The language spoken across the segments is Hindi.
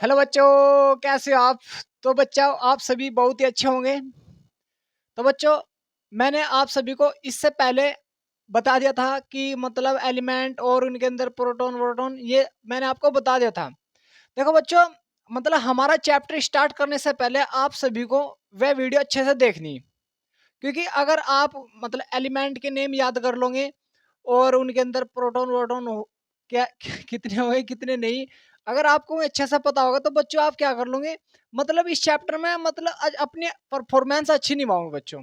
हेलो बच्चों, कैसे हो आप? तो बच्चों, आप सभी बहुत ही अच्छे होंगे। तो बच्चों, मैंने आप सभी को इससे पहले बता दिया था कि मतलब एलिमेंट और उनके अंदर प्रोटॉन वोटॉन, ये मैंने आपको बता दिया था। देखो बच्चों, मतलब हमारा चैप्टर स्टार्ट करने से पहले आप सभी को वह वीडियो अच्छे से देखनी, क्योंकि अगर आप मतलब एलिमेंट के नेम याद कर लोगे और उनके अंदर प्रोटॉन वोटॉन क्या कितने होंगे कितने नहीं, अगर आपको अच्छे से पता होगा तो बच्चों आप क्या कर लोगे, मतलब इस चैप्टर में मतलब अपनी परफॉर्मेंस अच्छी निभाओगे बच्चों।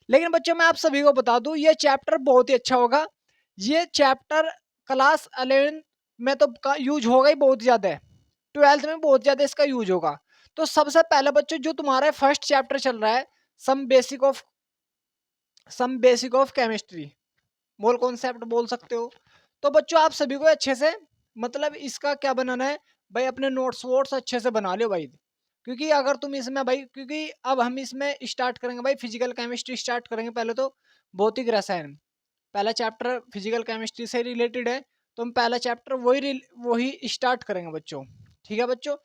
लेकिन बच्चों मैं आप सभी को बता दूं, ये चैप्टर बहुत ही अच्छा होगा। ये चैप्टर क्लास 11 में तो यूज होगा ही बहुत ज्यादा, 12th में बहुत ज्यादा इसका यूज होगा। तो सबसे पहले बच्चों, जो तुम्हारा फर्स्ट चैप्टर चल रहा है, some basic of chemistry, mole concept बोल सकते हो। तो बच्चों आप सभी को अच्छे से मतलब इसका क्या बनाना है भाई, अपने नोट्स वोट्स अच्छे से बना लो भाई। क्योंकि अगर तुम इसमें भाई, क्योंकि अब हम इसमें स्टार्ट करेंगे भाई, फिजिकल केमिस्ट्री स्टार्ट करेंगे पहले तो, भौतिक रसायन। पहला चैप्टर फिजिकल केमिस्ट्री से रिलेटेड है, तो हम पहला चैप्टर वही स्टार्ट करेंगे बच्चों। ठीक है बच्चों।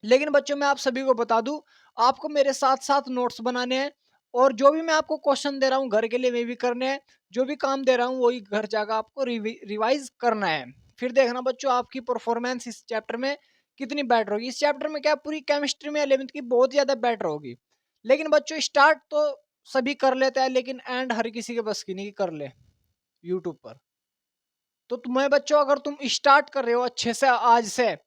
लेकिन बच्चों मैं आप सभी को बता दूं, आपको मेरे साथ साथ नोट्स बनाने हैं, और जो भी मैं आपको क्वेश्चन दे रहा हूँ घर के लिए वे भी करने हैं, जो भी काम दे रहा हूँ वही घर जाकर आपको रिवाइज करना है। फिर देखना बच्चों आपकी परफॉर्मेंस इस चैप्टर में कितनी बेटर होगी। इस चैप्टर में क्या, पूरी केमिस्ट्री में 11th की बहुत ज्यादा बेटर होगी। लेकिन बच्चों स्टार्ट तो सभी कर लेते हैं, लेकिन एंड हर किसी के बस की नहीं कर ले यूट्यूब पर। तो तुम्हें बच्चों, अगर तुम स्टार्ट कर रहे हो अच्छे से आज से,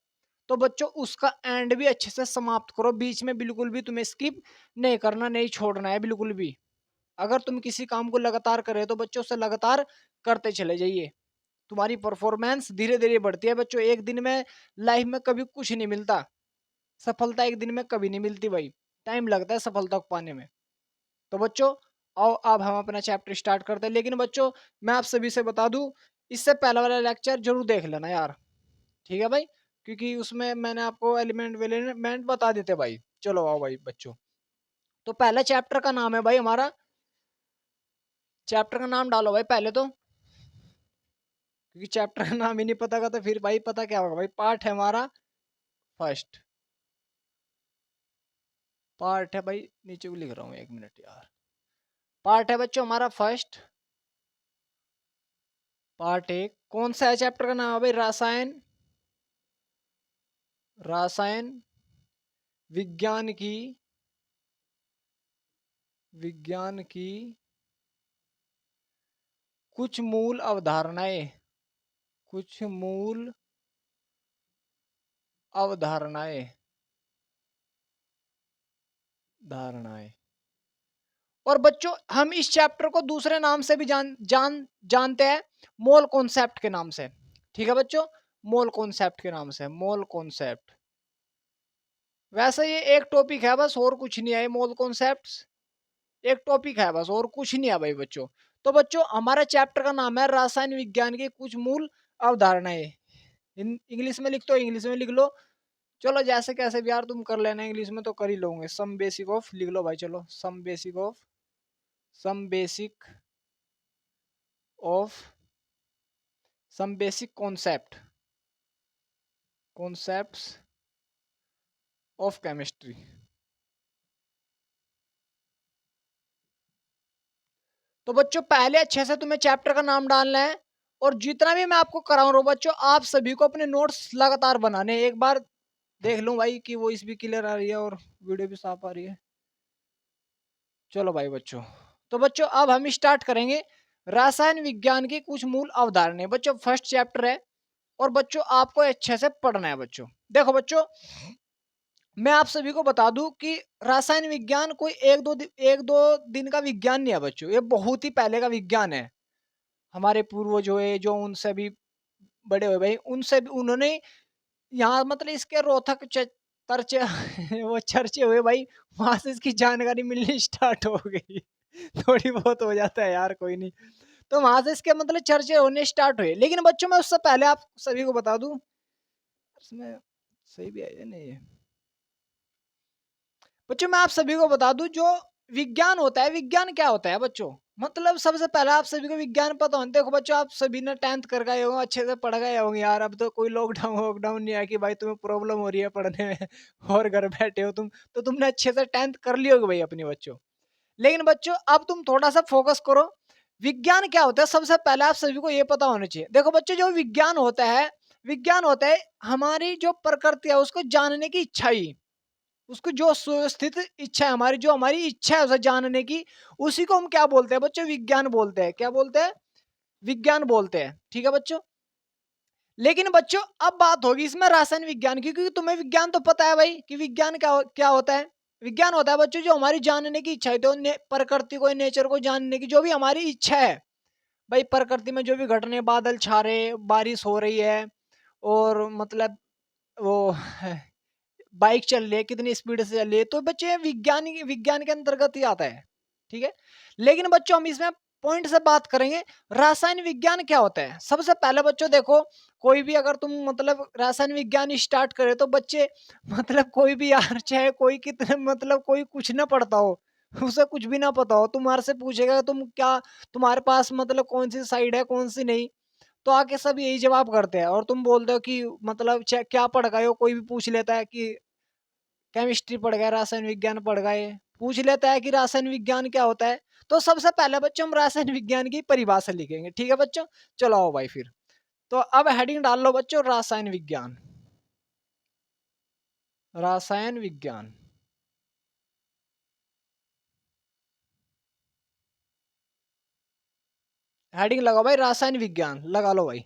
तो बच्चों उसका एंड भी अच्छे से समाप्त करो। बीच में बिल्कुल भी तुम्हें स्किप नहीं करना, नहीं छोड़ना है बिल्कुल भी। अगर तुम किसी काम को लगातार कर रहे हो तो बच्चों से लगातार करते चले जाइए। तुम्हारी परफॉर्मेंस धीरे धीरे बढ़ती है बच्चों। एक दिन में लाइफ में कभी कुछ नहीं मिलता, सफलता एक दिन में कभी नहीं मिलती भाई, टाइम लगता है सफलता को पाने में। तो बच्चों आओ अब हम अपना चैप्टर स्टार्ट करते हैं। लेकिन बच्चों मैं आप सभी से बता दूं, इससे पहला वाला लेक्चर जरूर देख लेना यार। ठीक है भाई, क्योंकि उसमें मैंने आपको एलिमेंट वेलिमेंट बता देते भाई। चलो आओ भाई बच्चों, तो पहला चैप्टर का नाम है भाई हमारा, चैप्टर का नाम डालो भाई पहले तो, क्योंकि चैप्टर का नाम ही नहीं पता का तो फिर भाई पता क्या होगा भाई। पार्ट है हमारा फर्स्ट, पार्ट है भाई, नीचे भी लिख रहा हूँ, एक मिनट यार। पार्ट है बच्चों हमारा फर्स्ट, पार्ट एक। कौन सा है चैप्टर का नाम है भाई? रसायन, रसायन विज्ञान की, विज्ञान की कुछ मूल अवधारणाएं, कुछ मूल अवधारणाएं, धारणाएं। और बच्चों हम इस चैप्टर को दूसरे नाम से भी जानते हैं, मोल कॉन्सेप्ट के नाम से। ठीक है बच्चों, मोल कॉन्सेप्ट के नाम से, मोल कॉन्सेप्ट। वैसे ये एक टॉपिक है बस, और कुछ नहीं है। मोल कॉन्सेप्ट एक टॉपिक है बस, और कुछ नहीं है भाई बच्चों। तो बच्चों हमारा चैप्टर का नाम है रासायन विज्ञान की कुछ मूल अवधारणाएं। इंग्लिश में लिख तो इंग्लिश में लिख लो, चलो जैसे कैसे भी यार तुम कर लेना, इंग्लिश में तो कर ही लोगे। सम बेसिक ऑफ लिख लो भाई, चलो some basic of, some basic of, some basic concept, concepts of chemistry. तो बच्चों पहले अच्छे से तुम्हें चैप्टर का नाम डालना है, और जितना भी मैं आपको कराऊं रहा हूं बच्चों, आप सभी को अपने नोट्स लगातार बनाने हैं। एक बार देख लूं भाई कि वॉइस भी क्लियर आ रही है और वीडियो भी साफ आ रही है। चलो भाई बच्चों, तो बच्चों अब हम स्टार्ट करेंगे रासायन विज्ञान की कुछ मूल अवधारणाएं। बच्चों फर्स्ट चैप्टर है, और बच्चों आपको अच्छे से पढ़ना है बच्चों। देखो बच्चों, मैं आप सभी को बता दूं कि रासायन विज्ञान कोई एक दो दिन का विज्ञान नहीं है बच्चों, ये बहुत ही पहले का विज्ञान है। हमारे पूर्वज हुए जो, उनसे भी बड़े हुए भाई, उनसे भी उन्होंने यहाँ मतलब इसके रोथक चर्चे वो चर्चे हुए भाई, वहां से इसकी जानकारी मिलनी स्टार्ट हो गई। थोड़ी बहुत हो जाता है यार, कोई नहीं। तो वहां से इसके मतलब चर्चे होने स्टार्ट हुए। लेकिन बच्चों मैं उससे पहले आप सभी को बता दूं, इसमें सही भी है नहीं है बच्चों, मैं आप सभी को बता दूं, जो विज्ञान होता है, विज्ञान क्या होता है बच्चों? मतलब सबसे पहले आप सभी को विज्ञान पता होना। देखो बच्चों, आप सभी ने 10th कर गए होंगे, अच्छे से पढ़ गए होंगे यार। अब तो कोई लॉकडाउन वॉकडाउन नहीं है कि भाई तुम्हें प्रॉब्लम हो रही है पढ़ने में और घर बैठे हो तुम, तो तुमने अच्छे से 10th कर ली होगी भाई अपनी बच्चों। लेकिन बच्चों अब तुम थोड़ा सा फोकस करो, विज्ञान क्या होता है सबसे पहले आप सभी को ये पता होना चाहिए। देखो बच्चों, जो विज्ञान होता है, विज्ञान होता है हमारी जो प्रकृति है उसको जानने की इच्छा ही, उसको जो सुस्थित इच्छा है हमारी, जो हमारी इच्छा है उसे जानने की, उसी को हम क्या बोलते हैं बच्चों? विज्ञान बोलते हैं। क्या बोलते हैं? विज्ञान बोलते हैं। ठीक है बच्चों। लेकिन बच्चों अब बात होगी इसमें रासायन विज्ञान की, क्योंकि तुम्हें विज्ञान तो पता है भाई कि विज्ञान क्या होता है। विज्ञान होता है बच्चों जो हमारी जानने की इच्छा है, तो प्रकृति को, नेचर को जानने की जो भी हमारी इच्छा है भाई, प्रकृति में जो भी घटने, बादल छा रहे, बारिश हो रही है, और मतलब वो बाइक चल रही है, कितनी स्पीड से चल रही है, तो बच्चे विज्ञान के अंतर्गत ही आता है। ठीक है। लेकिन बच्चों हम इसमें पॉइंट से बात करेंगे, रासायन विज्ञान क्या होता है। सबसे पहले बच्चों देखो, कोई भी अगर तुम मतलब रासायन विज्ञान स्टार्ट करे तो बच्चे मतलब कोई भी यार, चाहे कोई कितने मतलब कोई कुछ ना पढ़ता हो, उसे कुछ भी ना पता हो, तुम्हारे से पूछेगा तुम क्या, तुम्हारे पास मतलब कौन सी साइड है कौन सी नहीं, तो आके सब यही जवाब करते हैं, और तुम बोलते हो कि मतलब क्या पढ़ गए हो। कोई भी पूछ लेता है कि केमिस्ट्री पढ़ गए, रासायन विज्ञान पढ़ गए, पूछ लेता है कि रासायन विज्ञान क्या होता है। तो सबसे पहले बच्चों हम रासायन विज्ञान की परिभाषा लिखेंगे। ठीक है बच्चों, चलो आओ भाई फिर। तो अब हेडिंग डाल लो बच्चों, रासायन विज्ञान। रासायन विज्ञान, हेडिंग लगाओ भाई, रासायन विज्ञान लगा लो भाई।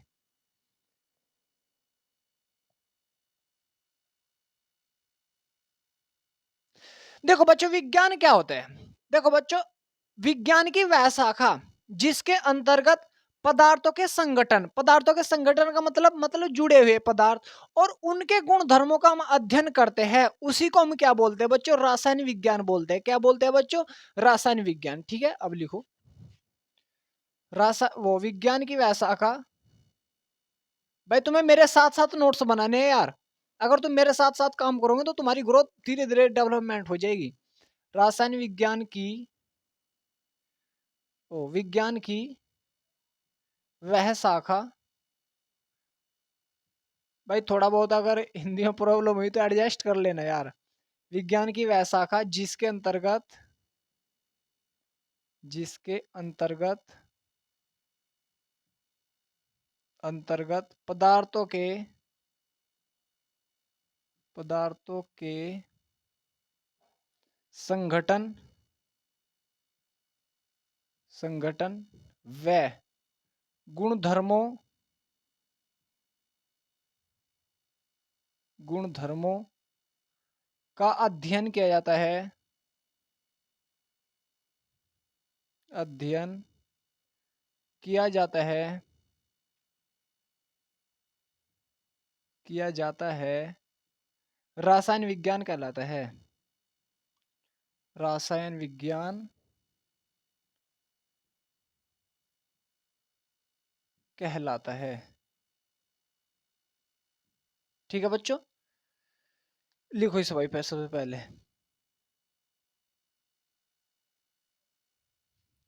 देखो बच्चों, विज्ञान क्या होता है? देखो बच्चों, विज्ञान की वह शाखा जिसके अंतर्गत पदार्थों के संगठन का मतलब जुड़े हुए पदार्थ और उनके गुण धर्मों का हम अध्ययन करते हैं, उसी को हम क्या बोलते हैं बच्चों? रासायन विज्ञान बोलते हैं। क्या बोलते हैं बच्चों? रासायन विज्ञान। ठीक है, अब लिखो वो विज्ञान की वह शाखा। भाई तुम्हें मेरे साथ साथ नोट्स बनाने हैं यार। अगर तुम मेरे साथ साथ काम करोगे तो तुम्हारी ग्रोथ धीरे धीरे डेवलपमेंट हो जाएगी। रासायन विज्ञान की, ओ विज्ञान की वह शाखा, भाई थोड़ा बहुत अगर हिंदी में प्रॉब्लम हुई तो एडजस्ट कर लेना यार। विज्ञान की वह शाखा जिसके अंतर्गत अंतर्गत पदार्थों के संगठन संगठन व गुणधर्मों गुणधर्मों का अध्ययन किया जाता है। अध्ययन किया जाता है किया जाता है रासायन विज्ञान कहलाता है। रासायन विज्ञान कहलाता है। ठीक है बच्चों, लिखो इस भाई पे सबसे पहले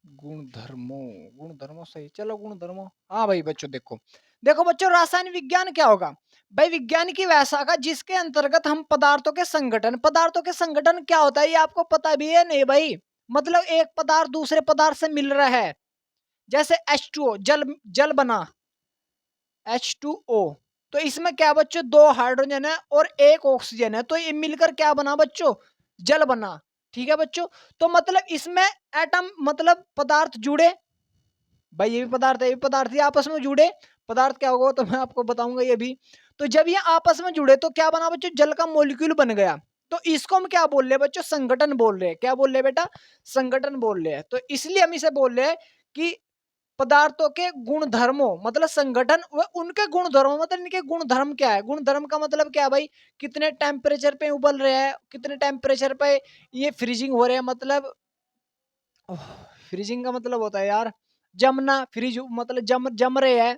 गुणधर्मों। गुणधर्मों सही, चलो गुणधर्मों। हाँ भाई बच्चों, देखो देखो बच्चों, रासायन विज्ञान क्या होगा भाई? विज्ञान की वह शाखा जिसके अंतर्गत हम पदार्थों के संगठन क्या होता है ये आपको पता भी है नहीं भाई? मतलब एक पदार्थ दूसरे पदार्थ से मिल रहा है, जैसे H2O, जल जल बना H2O। तो इसमें क्या बच्चों? दो हाइड्रोजन है और एक ऑक्सीजन है, तो ये मिलकर क्या बना बच्चों? जल बना। ठीक है बच्चों। तो मतलब इसमें एटम मतलब पदार्थ जुड़े, भाई ये भी पदार्थ है, ये भी पदार्थ, ये आपस में जुड़े। पदार्थ क्या होगा तो मैं आपको बताऊंगा ये भी। तो जब ये आपस में जुड़े तो क्या बना बच्चों? जल का मॉलिक्यूल बन गया। तो इसको हम क्या बोल रहे हैं बच्चों? संगठन बोल रहे हैं। क्या बोल रहे हैं बेटा? संगठन बोल रहे हैं। तो इसलिए हम इसे बोल रहे हैं कि पदार्थों के गुणधर्मों मतलब संगठन व उनके गुणधर्मों मतलब इनके गुणधर्म क्या है? गुणधर्म का मतलब क्या है भाई? कितने टेम्परेचर पे उबल रहे हैं, कितने टेम्परेचर पे ये फ्रीजिंग हो रहे हैं, मतलब फ्रीजिंग का मतलब होता है यार जमना, फ्रीज मतलब जम रहे हैं,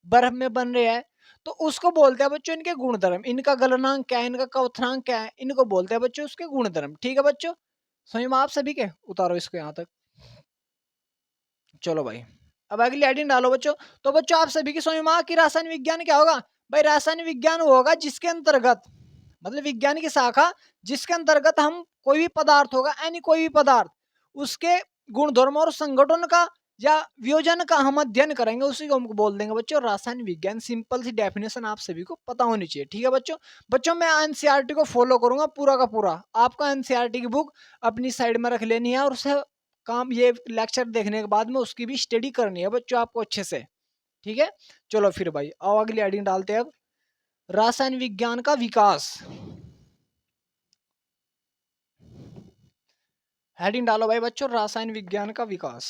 बर्फ में बन रहे हैं। तो उसको बोलते हैं बच्चों इनके गुणधर्म। इनका गलनांक क्या है, इनका क्वथनांक क्या है, इनको बोलते हैं बच्चों उसके गुणधर्म। ठीक है बच्चों, समझ में आप सभी के? उतारो इसको यहाँ तक। चलो भाई, अब अगली हेडिंग डालो बच्चों। तो बच्चों आप सभी की समझ में आ कि रासायन विज्ञान क्या होगा? भाई रासायनिक विज्ञान वो होगा जिसके अंतर्गत, मतलब विज्ञान की शाखा जिसके अंतर्गत हम कोई भी पदार्थ होगा, यानी कोई भी पदार्थ, उसके गुणधर्म और संगठन का या वियोजन का हम अध्ययन करेंगे, उसी को हम बोल देंगे बच्चों रासायनिक विज्ञान। सिंपल सी डेफिनेशन आप सभी को पता होनी चाहिए, ठीक है बच्चों। बच्चों मैं एनसीईआरटी को फॉलो करूंगा पूरा का पूरा। आपका एनसीईआरटी की बुक अपनी साइड में रख लेनी है और उसे काम, ये लेक्चर देखने के बाद में उसकी भी स्टडी करनी है बच्चों आपको अच्छे से, ठीक है। चलो फिर भाई आओ अगली हेडिंग डालते हैं अब, रासायन विज्ञान का विकास। हेडिंग डालो भाई बच्चों, रासायन विज्ञान का विकास।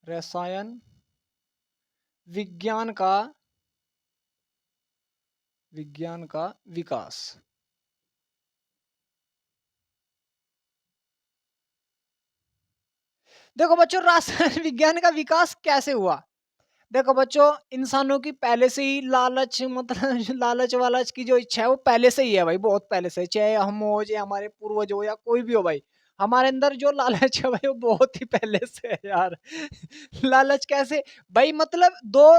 रसायन विज्ञान का विकास। देखो बच्चों रासायन विज्ञान का विकास कैसे हुआ। देखो बच्चों इंसानों की पहले से ही लालच, मतलब लालच वालच की जो इच्छा है वो पहले से ही है भाई, बहुत पहले से, चाहे हम हो चाहे हमारे पूर्वज हो या कोई भी हो भाई, हमारे अंदर जो लालच है भाई वो बहुत ही पहले से है यार। लालच कैसे भाई, मतलब दो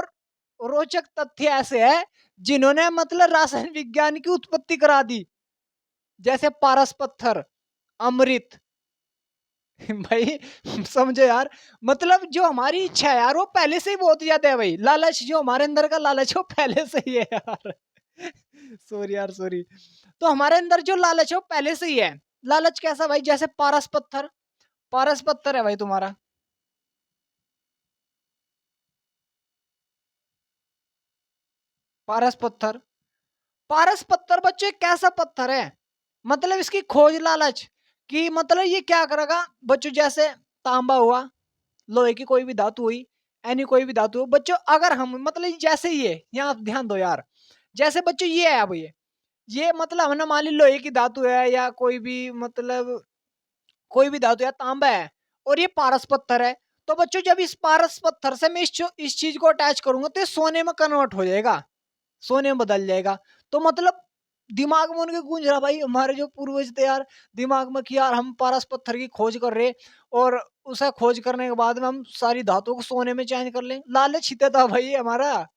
रोचक तथ्य ऐसे है जिन्होंने मतलब रासायनिक विज्ञान की उत्पत्ति करा दी, जैसे पारस पत्थर, अमृत। भाई समझो यार, मतलब जो हमारी इच्छा है यार वो पहले से ही बहुत ज्यादा है भाई, लालच जो हमारे अंदर का लालच है वो पहले से ही है यार। सॉरी यार सॉरी। तो हमारे अंदर जो लालच है वो पहले से ही है। लालच कैसा भाई, जैसे पारस पत्थर, पारस पत्थर है भाई तुम्हारा, पारस पत्थर। पारस पत्थर बच्चों एक कैसा पत्थर है, मतलब इसकी खोज लालच कि मतलब ये क्या करेगा बच्चों, जैसे तांबा हुआ, लोहे की कोई भी धातु हुई, एनी कोई भी धातु हो बच्चों, अगर हम मतलब जैसे ये यहाँ ध्यान दो यार, जैसे बच्चों ये है अब ये मतलब हमने मान ली लोहे की धातु है या कोई भी मतलब कोई भी धातु है, तांबा है, और ये पारस पत्थर है। तो बच्चों जब इस पारस पत्थर से मैं इस चीज को अटैच करूंगा तो ये सोने में कन्वर्ट हो जाएगा, सोने में बदल जाएगा। तो मतलब दिमाग में उनके गूंज रहा भाई, हमारे जो पूर्वज थे यार, दिमाग में कि यार हम पारस पत्थर की खोज कर रहे, और उसे खोज करने के बाद में हम सारी धातुओं को सोने में चेंज कर लें। लालच ही था भाई हमारा,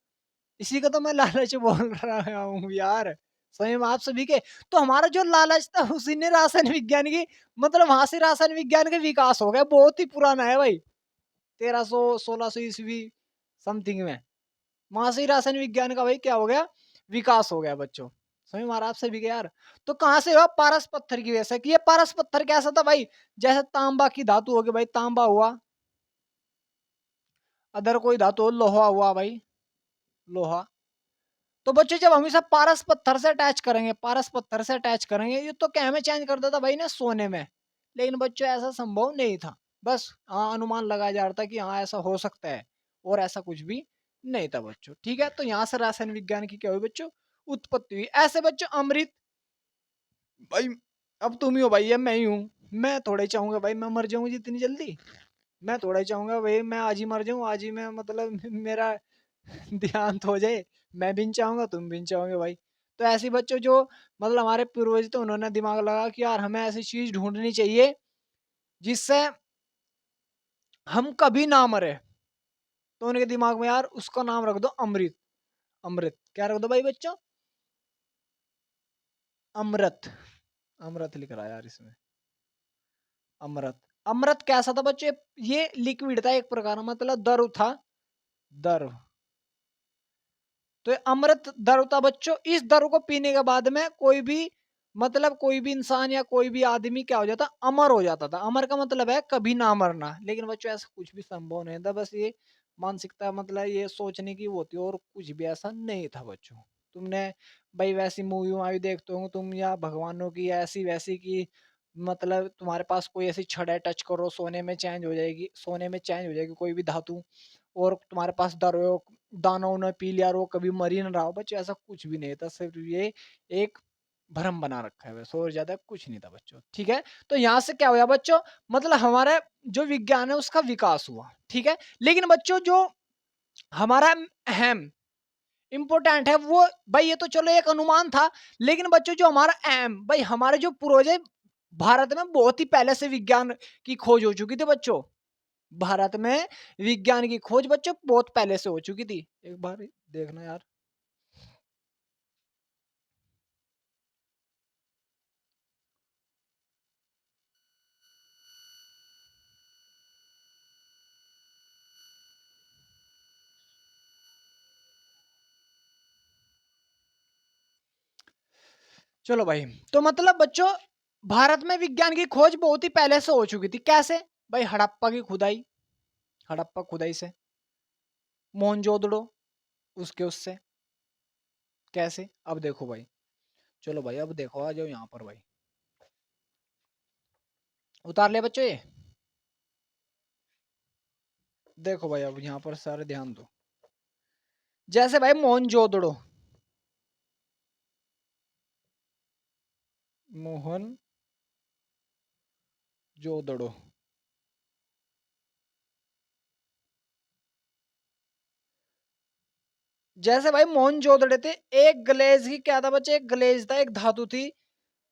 इसी का तो मैं लालच बोल रहा हूँ यार, समझ में आप सभी के? तो हमारा जो लालच था उसी ने रासायन विज्ञान की, मतलब वहां से रासायन विज्ञान का विकास हो गया, बहुत ही पुराना है भाई, 1300 1600 ईस्वी समथिंग में, वहां से ही रासायन विज्ञान का भाई क्या हो गया, विकास हो गया बच्चों। समझ मारा आप सभी के यार। तो कहां से हुआ, पारस पत्थर की वजह से, कि ये पारस पत्थर कैसा था भाई, जैसे तांबा की धातु होगी भाई, तांबा हुआ, अदर कोई धातु हो, लोहा हुआ भाई, लोहा। तो बच्चों जब हम इसे पारस पत्थर से अटैच करेंगे, पारस पत्थर से अटैच करेंगे, ये तो क्या हमें चेंज कर देता भाई ना सोने में, लेकिन बच्चों ऐसा संभव नहीं था। बस हाँ अनुमान लगाया जा रहा था कि हाँ ऐसा हो सकता है, और ऐसा कुछ भी नहीं था बच्चों, ठीक है। तो यहाँ से रासायन विज्ञान की क्या हुई बच्चों, उत्पत्ति हुई। ऐसे बच्चों अमृत, भाई अब तुम ही हो भाई, अब मैं ही हूँ, मैं थोड़ा ही चाहूंगा भाई मैं मर जाऊं जितनी जल्दी, मैं थोड़ा ही चाहूंगा भाई मैं आज ही मर जाऊं, आज ही मैं मतलब मेरा देहांत हो जाए। मैं भी नहीं चाहूंगा, तुम भी नहीं चाहोगे भाई। तो ऐसे बच्चों जो मतलब हमारे पूर्वज थे उन्होंने दिमाग लगा कि यार हमें ऐसी चीज ढूंढनी चाहिए जिससे हम कभी ना मरे। तो उनके दिमाग में यार उसका नाम रख दो अमृत। अमृत क्या रख दो भाई बच्चों, अमृत। अमृत लिख रहा है यार इसमें, अमृत। अमृत कैसा था बच्चे, ये लिक्विड था एक प्रकार का, मतलब द्रव था, द्रव। तो ये अमृत द्रव था बच्चों, इस द्रव को पीने के बाद में कोई भी मतलब कोई भी इंसान या कोई भी आदमी क्या हो जाता, अमर हो जाता था। अमर का मतलब है कभी ना मरना, लेकिन बच्चों ऐसा कुछ भी संभव नहीं था, बस ये मानसिकता मतलब ये सोचने की वो होती है, और कुछ भी ऐसा नहीं था बच्चों। तुमने भाई वैसी मूवी वूवी देखते हो तुम, या भगवानों की ऐसी वैसी की, मतलब तुम्हारे पास कोई ऐसी छड़ है, टच करो सोने में चेंज हो जाएगी, सोने में चेंज हो जाएगी कोई भी धातु, और तुम्हारे पास दर हो, दाना उन्हें पी लिया और वो कभी मर ही ना रहा हो। बच्चों ऐसा कुछ भी नहीं था, सिर्फ ये एक भ्रम बना रखा है बस, और ज्यादा कुछ नहीं था बच्चों, ठीक है। तो यहाँ से क्या हुआ बच्चों, मतलब हमारा जो विज्ञान है उसका विकास हुआ, ठीक है। लेकिन बच्चों जो हमारा अहम इंपोर्टेंट है वो, भाई ये तो चलो एक अनुमान था, लेकिन बच्चों जो हमारा अहम भाई, हमारे जो पूर्वज है भारत में बहुत ही पहले से विज्ञान की खोज हो चुकी थी बच्चों। भारत में विज्ञान की खोज बच्चों बहुत पहले से हो चुकी थी। एक बार देखना यार। चलो भाई, तो मतलब बच्चों भारत में विज्ञान की खोज बहुत ही पहले से हो चुकी थी। कैसे भाई? हड़प्पा की खुदाई, हड़प्पा खुदाई से, मोहनजोदड़ो उसके उससे। कैसे? अब देखो भाई, चलो भाई अब देखो, आ जाओ यहाँ पर भाई, उतार ले बच्चों ये। देखो भाई अब यहाँ पर सारे ध्यान दो। जैसे भाई मोहनजोदड़ो, मोहन जोदड़ो, जैसे भाई मोहनजोदड़ो थे, एक गलेज की क्या था बच्चे, एक गलेज था, एक धातु थी।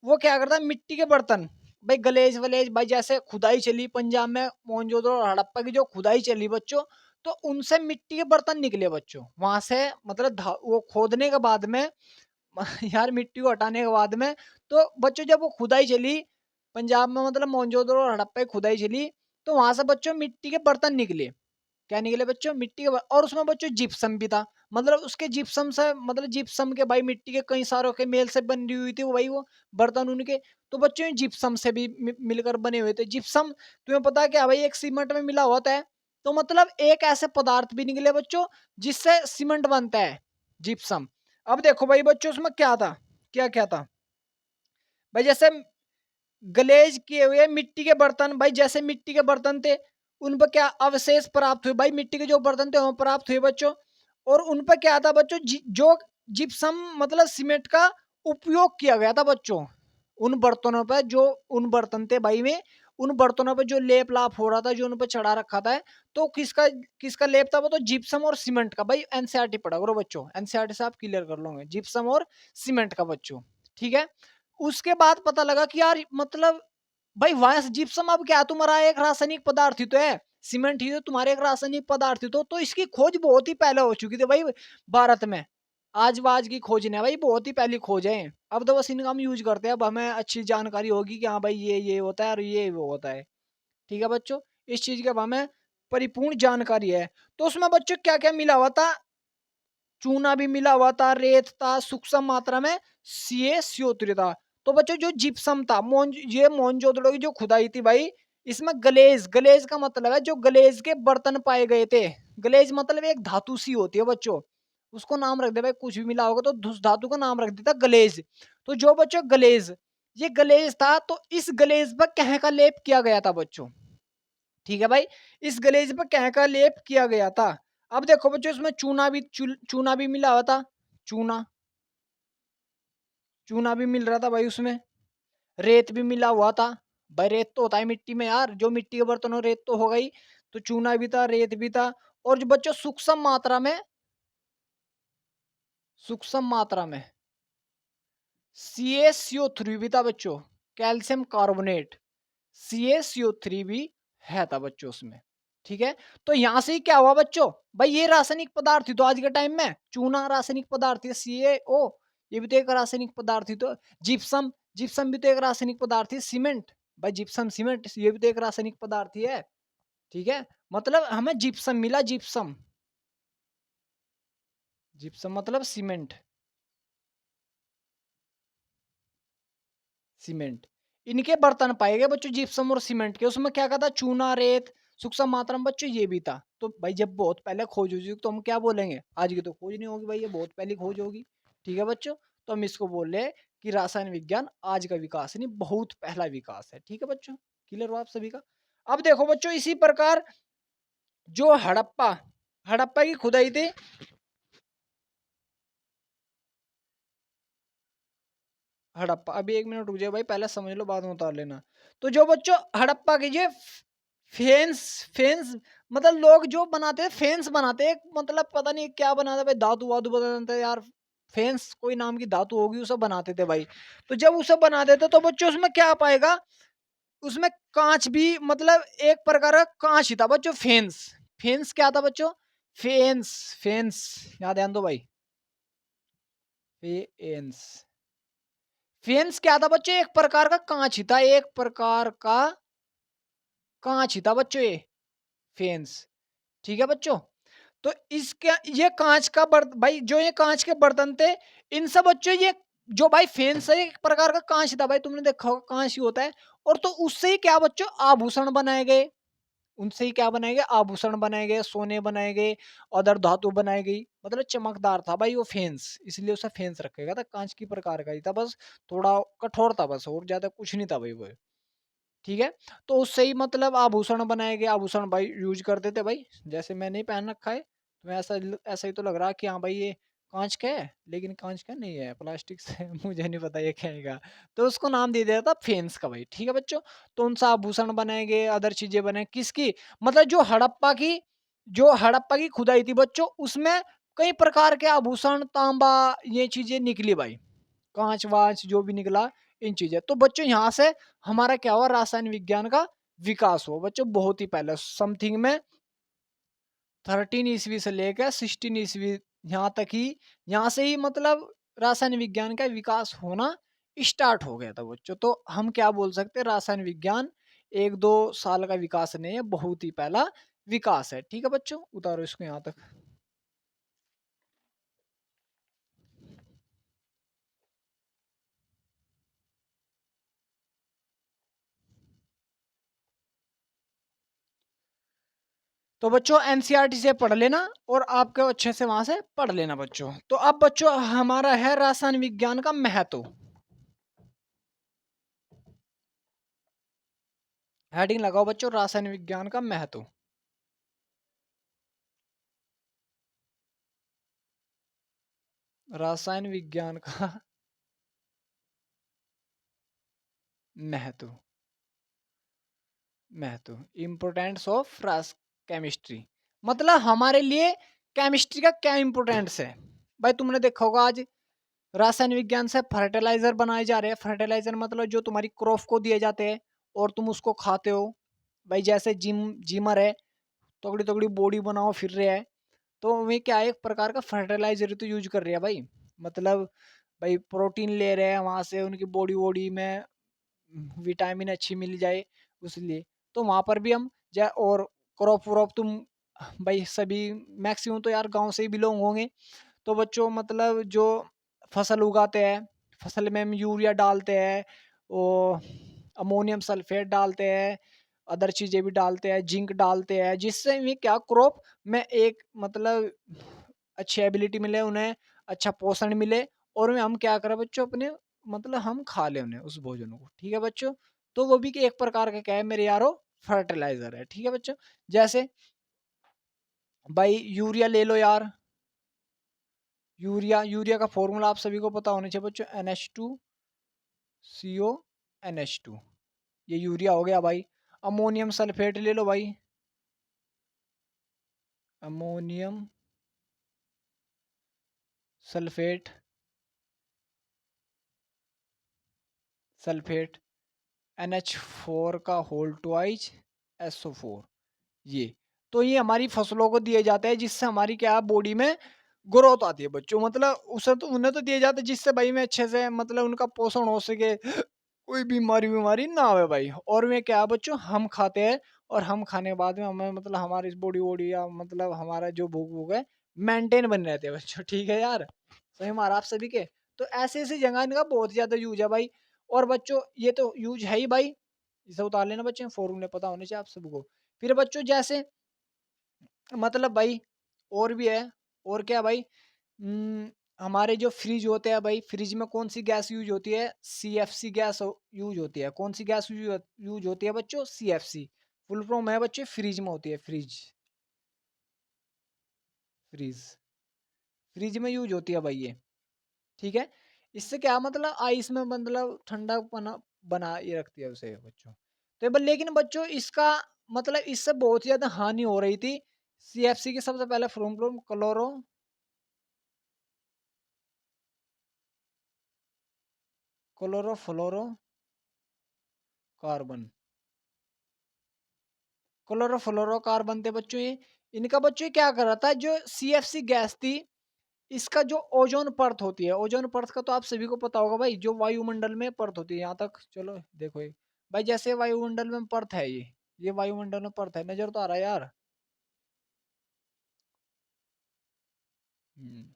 वो क्या करता है, मिट्टी के बर्तन, भाई गलेज वलेज, भाई जैसे खुदाई चली पंजाब में मोहनजोदड़ो और हड़प्पा की जो खुदाई चली बच्चों, तो उनसे मिट्टी के बर्तन निकले बच्चों वहां से। मतलब वो खोदने के बाद में यार मिट्टी को हटाने के बाद में, तो बच्चों जब वो खुदाई चली पंजाब में, मतलब मोहनजोदड़ो और हड़प्पा की खुदाई चली, तो वहां से बच्चों मिट्टी के बर्तन निकले। क्या निकले बच्चों? मिट्टी के और उसमें बच्चों जिप्सम भी था। मतलब उसके जिप्सम से, मतलब जिप्सम के भाई मिट्टी के कई सारों के मेल से बनी हुई थी वो भाई वो बर्तन उनके। तो बच्चों ये जिप्सम से भी मिलकर बने हुए थे। जिप्सम तुम्हें पता है क्या भाई, एक सीमेंट में मिला होता है। तो मतलब एक ऐसे पदार्थ भी निकले बच्चों जिससे सीमेंट बनता है, जिप्सम। अब देखो भाई बच्चों उसमें क्या था, क्या क्या था भाई, जैसे ग्लेज किए हुए मिट्टी के बर्तन, भाई जैसे मिट्टी के बर्तन थे उन पर क्या अवशेष प्राप्त हुए, भाई मिट्टी के जो बर्तन थे वो प्राप्त हुए बच्चों। और उन पर क्या था बच्चों, जो जिप्सम मतलब सीमेंट का उपयोग किया गया था बच्चों उन बर्तनों पर, जो उन बर्तन थे भाई में, उन बर्तनों पर जो लेप लाप हो रहा था, जो उन पर चढ़ा रखा था, तो किसका किसका लेप था वो, तो जिप्सम और सीमेंट का। भाई एनसीईआरटी पढ़ा करो बच्चों, एनसीईआरटी से आप क्लियर कर लोगे, जिप्सम और सीमेंट का बच्चों। ठीक है। उसके बाद पता लगा कि यार मतलब भाई वायस जिप्सम अब क्या तुम्हारा एक रासायनिक पदार्थ ही तो है, सीमेंट ही तो तुम्हारे एक रासायनिक पदार्थ ही तो इसकी खोज बहुत ही पहले हो चुकी थी भाई भारत में। आज की खोज ने भाई बहुत ही पहली खोज है। अब तो बस इनका हम यूज करते हैं, अब हमें अच्छी जानकारी होगी कि हाँ भाई ये होता है और ये वो होता है। ठीक है बच्चों, इस चीज के अब हमें परिपूर्ण जानकारी है। तो उसमें बच्चों क्या क्या मिला हुआ था, चूना भी मिला हुआ था, रेत था, सूक्ष्म मात्रा में CO3 था। तो बच्चों जो जिप्सम था, ये मोहनजोदड़ो की जो खुदाई थी भाई, इसमें गलेज, गलेज का मतलब है जो गलेज के बर्तन पाए गए थे। गलेज मतलब एक धातु सी होती है बच्चों, उसको नाम रख दे भाई, कुछ भी मिला होगा तो उस धातु का नाम रख देता गलेज। तो जो बच्चों गलेज, ये गलेज था, तो इस गलेज पर कह का लेप किया गया था बच्चों। ठीक है भाई, इस गलेज पर कह का लेप किया गया था। अब देखो बच्चों इसमें चूना भी मिला हुआ था, चूना, चूना भी मिल रहा था भाई उसमें, रेत भी मिला हुआ था। भाई रेत तो होता है मिट्टी में यार, जो मिट्टी के बर्तन हो रेत तो हो गई। तो चूना भी था, रेत भी था। और जो बच्चों सूक्ष्म मात्रा में, सूक्ष्म मात्रा में CaCO3 भी था बच्चों, कैल्शियम कार्बोनेट, CaCO3 भी है था बच्चों उसमें। ठीक है। तो यहां से ही क्या हुआ बच्चों, भाई ये रासायनिक पदार्थ थी तो आज के टाइम में, चूना रासायनिक पदार्थ है, CaO ये भी तो एक रासायनिक पदार्थ थी। तो जिप्सम, जिप्सम भी तो एक रासायनिक पदार्थ है। सीमेंट, भाई जिप्सम सीमेंट ये भी तो एक रासायनिक पदार्थ ही है। ठीक है। मतलब हमें जिप्सम मिला, जिप्सम, जिप्सम मतलब सीमेंट, सीमेंट, इनके बर्तन पाए गए बच्चों जिप्सम और सीमेंट के। उसमें क्या था, चूना रेत सूक्ष्म मात्रा में बच्चों ये भी था। तो भाई जब बहुत पहले खोज हुई तो हम क्या बोलेंगे, आज की तो खोज नहीं होगी भाई, ये बहुत पहली खोज होगी। ठीक है बच्चों, तो हम इसको बोल रहे हैं कि रासायन विज्ञान आज का विकास नहीं, बहुत पहला विकास है। ठीक है बच्चों, क्लियर हो आप सभी का? अब देखो बच्चों इसी प्रकार जो हड़प्पा, हड़प्पा की खुदाई थी, हड़प्पा, अभी एक मिनट रुक जाओ भाई, पहले समझ लो बाद में उतार लेना। तो जो बच्चों हड़प्पा के ये फेंस, फेंस मतलब लोग जो बनाते हैं फेंस बनाते हैं, मतलब पता नहीं क्या बनाते हैं भाई, धातु वातु बनाते हैं यार, फेंस कोई नाम की धातु होगी, उसे बनाते थे भाई। तो जब उसे बनाते थे तो बच्चों उसमें क्या पाएगा, उसमें कांच भी, मतलब एक प्रकार का कांच ही था बच्चों, फेंस। फेंस क्या था बच्चों, फेंस, फेंस याद ध्यान दो भाई, फेंस, फेंस क्या था बच्चों, एक प्रकार का कांच ही था, एक प्रकार का कांच ही था बच्चों ये फेंस। ठीक है बच्चों, तो इसके ये कांच का बर्तन भाई, जो ये कांच के बर्तन थे, इन सब बच्चों ये जो भाई फेंस है एक प्रकार का कांच था भाई, तुमने देखा होगा कांच ही होता है। और तो उससे ही क्या बच्चों आभूषण बनाए गए, उनसे ही क्या बनाए गए, आभूषण बनाए गए, सोने बनाए गए, अदर धातु बनाई गई, मतलब चमकदार था भाई वो फेंस, इसलिए उसे फेंस रखेगा था, कांच की प्रकार का ही था, बस थोड़ा कठोर था बस, और ज्यादा कुछ नहीं था भाई वो। ठीक है, तो उससे ही मतलब आभूषण बनाए गए, आभूषण भाई यूज करते थे भाई, जैसे मैंने ही पहन रखा है, तो मैं ऐसा ऐसा ही तो लग रहा है कि हाँ भाई ये कांच का है, लेकिन कांच का नहीं है, प्लास्टिक से मुझे नहीं पता ये क्या है। तो उसको नाम दे दिया था फेंस का भाई। ठीक है बच्चों, तो उनसे आभूषण बनाए गए, अदर चीजें बनाए, किसकी, मतलब जो हड़प्पा की खुदाई थी बच्चों, उसमें कई प्रकार के आभूषण, तांबा, ये चीजें निकली भाई, कांच वाच जो भी निकला, इन चीजें। तो बच्चों यहाँ से हमारा क्या हुआ, रासायन विज्ञान का विकास हुआ बच्चों, बहुत ही पहले समथिंग में 13 ईस्वी से लेकर 16 ईस्वी, यहाँ तक ही, यहाँ से ही मतलब रासायन विज्ञान का विकास होना स्टार्ट हो गया था बच्चों। तो हम क्या बोल सकते हैं, रासायन विज्ञान 1-2 साल का विकास नहीं है, बहुत ही पहला विकास है। ठीक है बच्चों, उतारो इसको यहाँ तक। तो बच्चों एनसीईआरटी से पढ़ लेना, और आपको अच्छे से वहां से पढ़ लेना बच्चों। तो अब बच्चों हमारा है रासायन विज्ञान का महत्व, हेडिंग लगाओ बच्चों, रासायन विज्ञान का महत्व। रासायन विज्ञान का महत्व, महत्व, इम्पोर्टेंस ऑफ रास केमिस्ट्री, मतलब हमारे लिए केमिस्ट्री का क्या इम्पोर्टेंस है भाई। तुमने देखा होगा आज रासायन विज्ञान से फर्टिलाइजर बनाए जा रहे हैं, फर्टिलाइजर मतलब जो तुम्हारी क्रॉप को दिए जाते हैं और तुम उसको खाते हो भाई, जैसे जिमर है, तगड़ी तगड़ी बॉडी बनाओ फिर रहे हैं, तो वे क्या है, एक प्रकार का फर्टिलाइजर तो यूज कर रहे हैं भाई, मतलब भाई प्रोटीन ले रहे हैं वहां से, उनकी बॉडी वॉडी में विटामिन अच्छी मिल जाए उसलिए। तो वहां पर भी हम और क्रॉप व्रॉप तुम भाई सभी मैक्सिमम तो यार गांव से ही बिलोंग होंगे, तो बच्चों मतलब जो फसल उगाते हैं, फसल में हम यूरिया डालते हैं, और अमोनियम सल्फेट डालते हैं, अदर चीजें भी डालते हैं, जिंक डालते हैं, जिससे भी क्या क्रॉप में एक मतलब अच्छी एबिलिटी मिले उन्हें, अच्छा पोषण मिले, और हम क्या करें बच्चों अपने, मतलब हम खा लें उन्हें उस भोजन को। ठीक है बच्चों, तो वो भी एक प्रकार का क्या है मेरे यारो, फर्टिलाइजर है। ठीक है बच्चों, जैसे भाई यूरिया ले लो यार, यूरिया, यूरिया का फॉर्मूला आप सभी को पता होना चाहिए बच्चों, NH2CO NH2, ये यूरिया हो गया भाई। अमोनियम सल्फेट ले लो भाई, अमोनियम सल्फेट, सल्फेट NH4 का होल ट्वाइज SO4, ये, तो ये हमारी फसलों को दिए जाते हैं, जिससे हमारी क्या बॉडी में ग्रोथ आती है बच्चों, मतलब उसे तो उन्हें तो दिए जाते हैं जिससे भाई में अच्छे से मतलब उनका पोषण हो सके, कोई बीमारी बीमारी ना आवे भाई। और वे क्या है बच्चों, हम खाते हैं, और हम खाने के बाद में हमें मतलब हमारी बॉडी वॉडी या मतलब हमारा जो भूख भूख है मेंटेन बने रहते हैं बच्चों। ठीक है यार, सही हमारा आप सभी के। तो ऐसे ऐसी जगह इनका बहुत ज्यादा यूज है भाई। और बच्चों ये तो यूज है ही भाई, इसे उतार लेना बच्चों, फॉर्मूले पता होने चाहिए आप सबको। फिर बच्चों जैसे मतलब भाई और भी है, और क्या भाई, हमारे जो फ्रिज होते हैं भाई, फ्रिज में कौन सी गैस यूज होती है, CFC गैस यूज होती है। कौन सी गैस यूज होती है बच्चों, CFC, फुल फॉर्म है बच्चों, फ्रिज में होती है, फ्रिज, फ्रीज, फ्रिज में यूज होती है भाई ये। ठीक है, इससे क्या मतलब आइस में मतलब ठंडा बना ये रखती है उसे बच्चों। तो लेकिन बच्चों इसका मतलब इससे बहुत ज्यादा हानि हो रही थी। CFC की सबसे पहले from from chloro chlorofluoro carbon. Chlorofluorocarbon थे बच्चों ये। इनका बच्चों ये क्या कर रहा था, जो सीएफसी गैस थी, इसका जो ओजोन परत होती है, ओजोन परत का तो आप सभी को पता होगा भाई, जो वायुमंडल में परत होती है, यहाँ तक चलो देखो ये भाई, जैसे वायुमंडल में परत है, ये वायुमंडल में परत है, नजर तो आ रहा है यार। हम्म।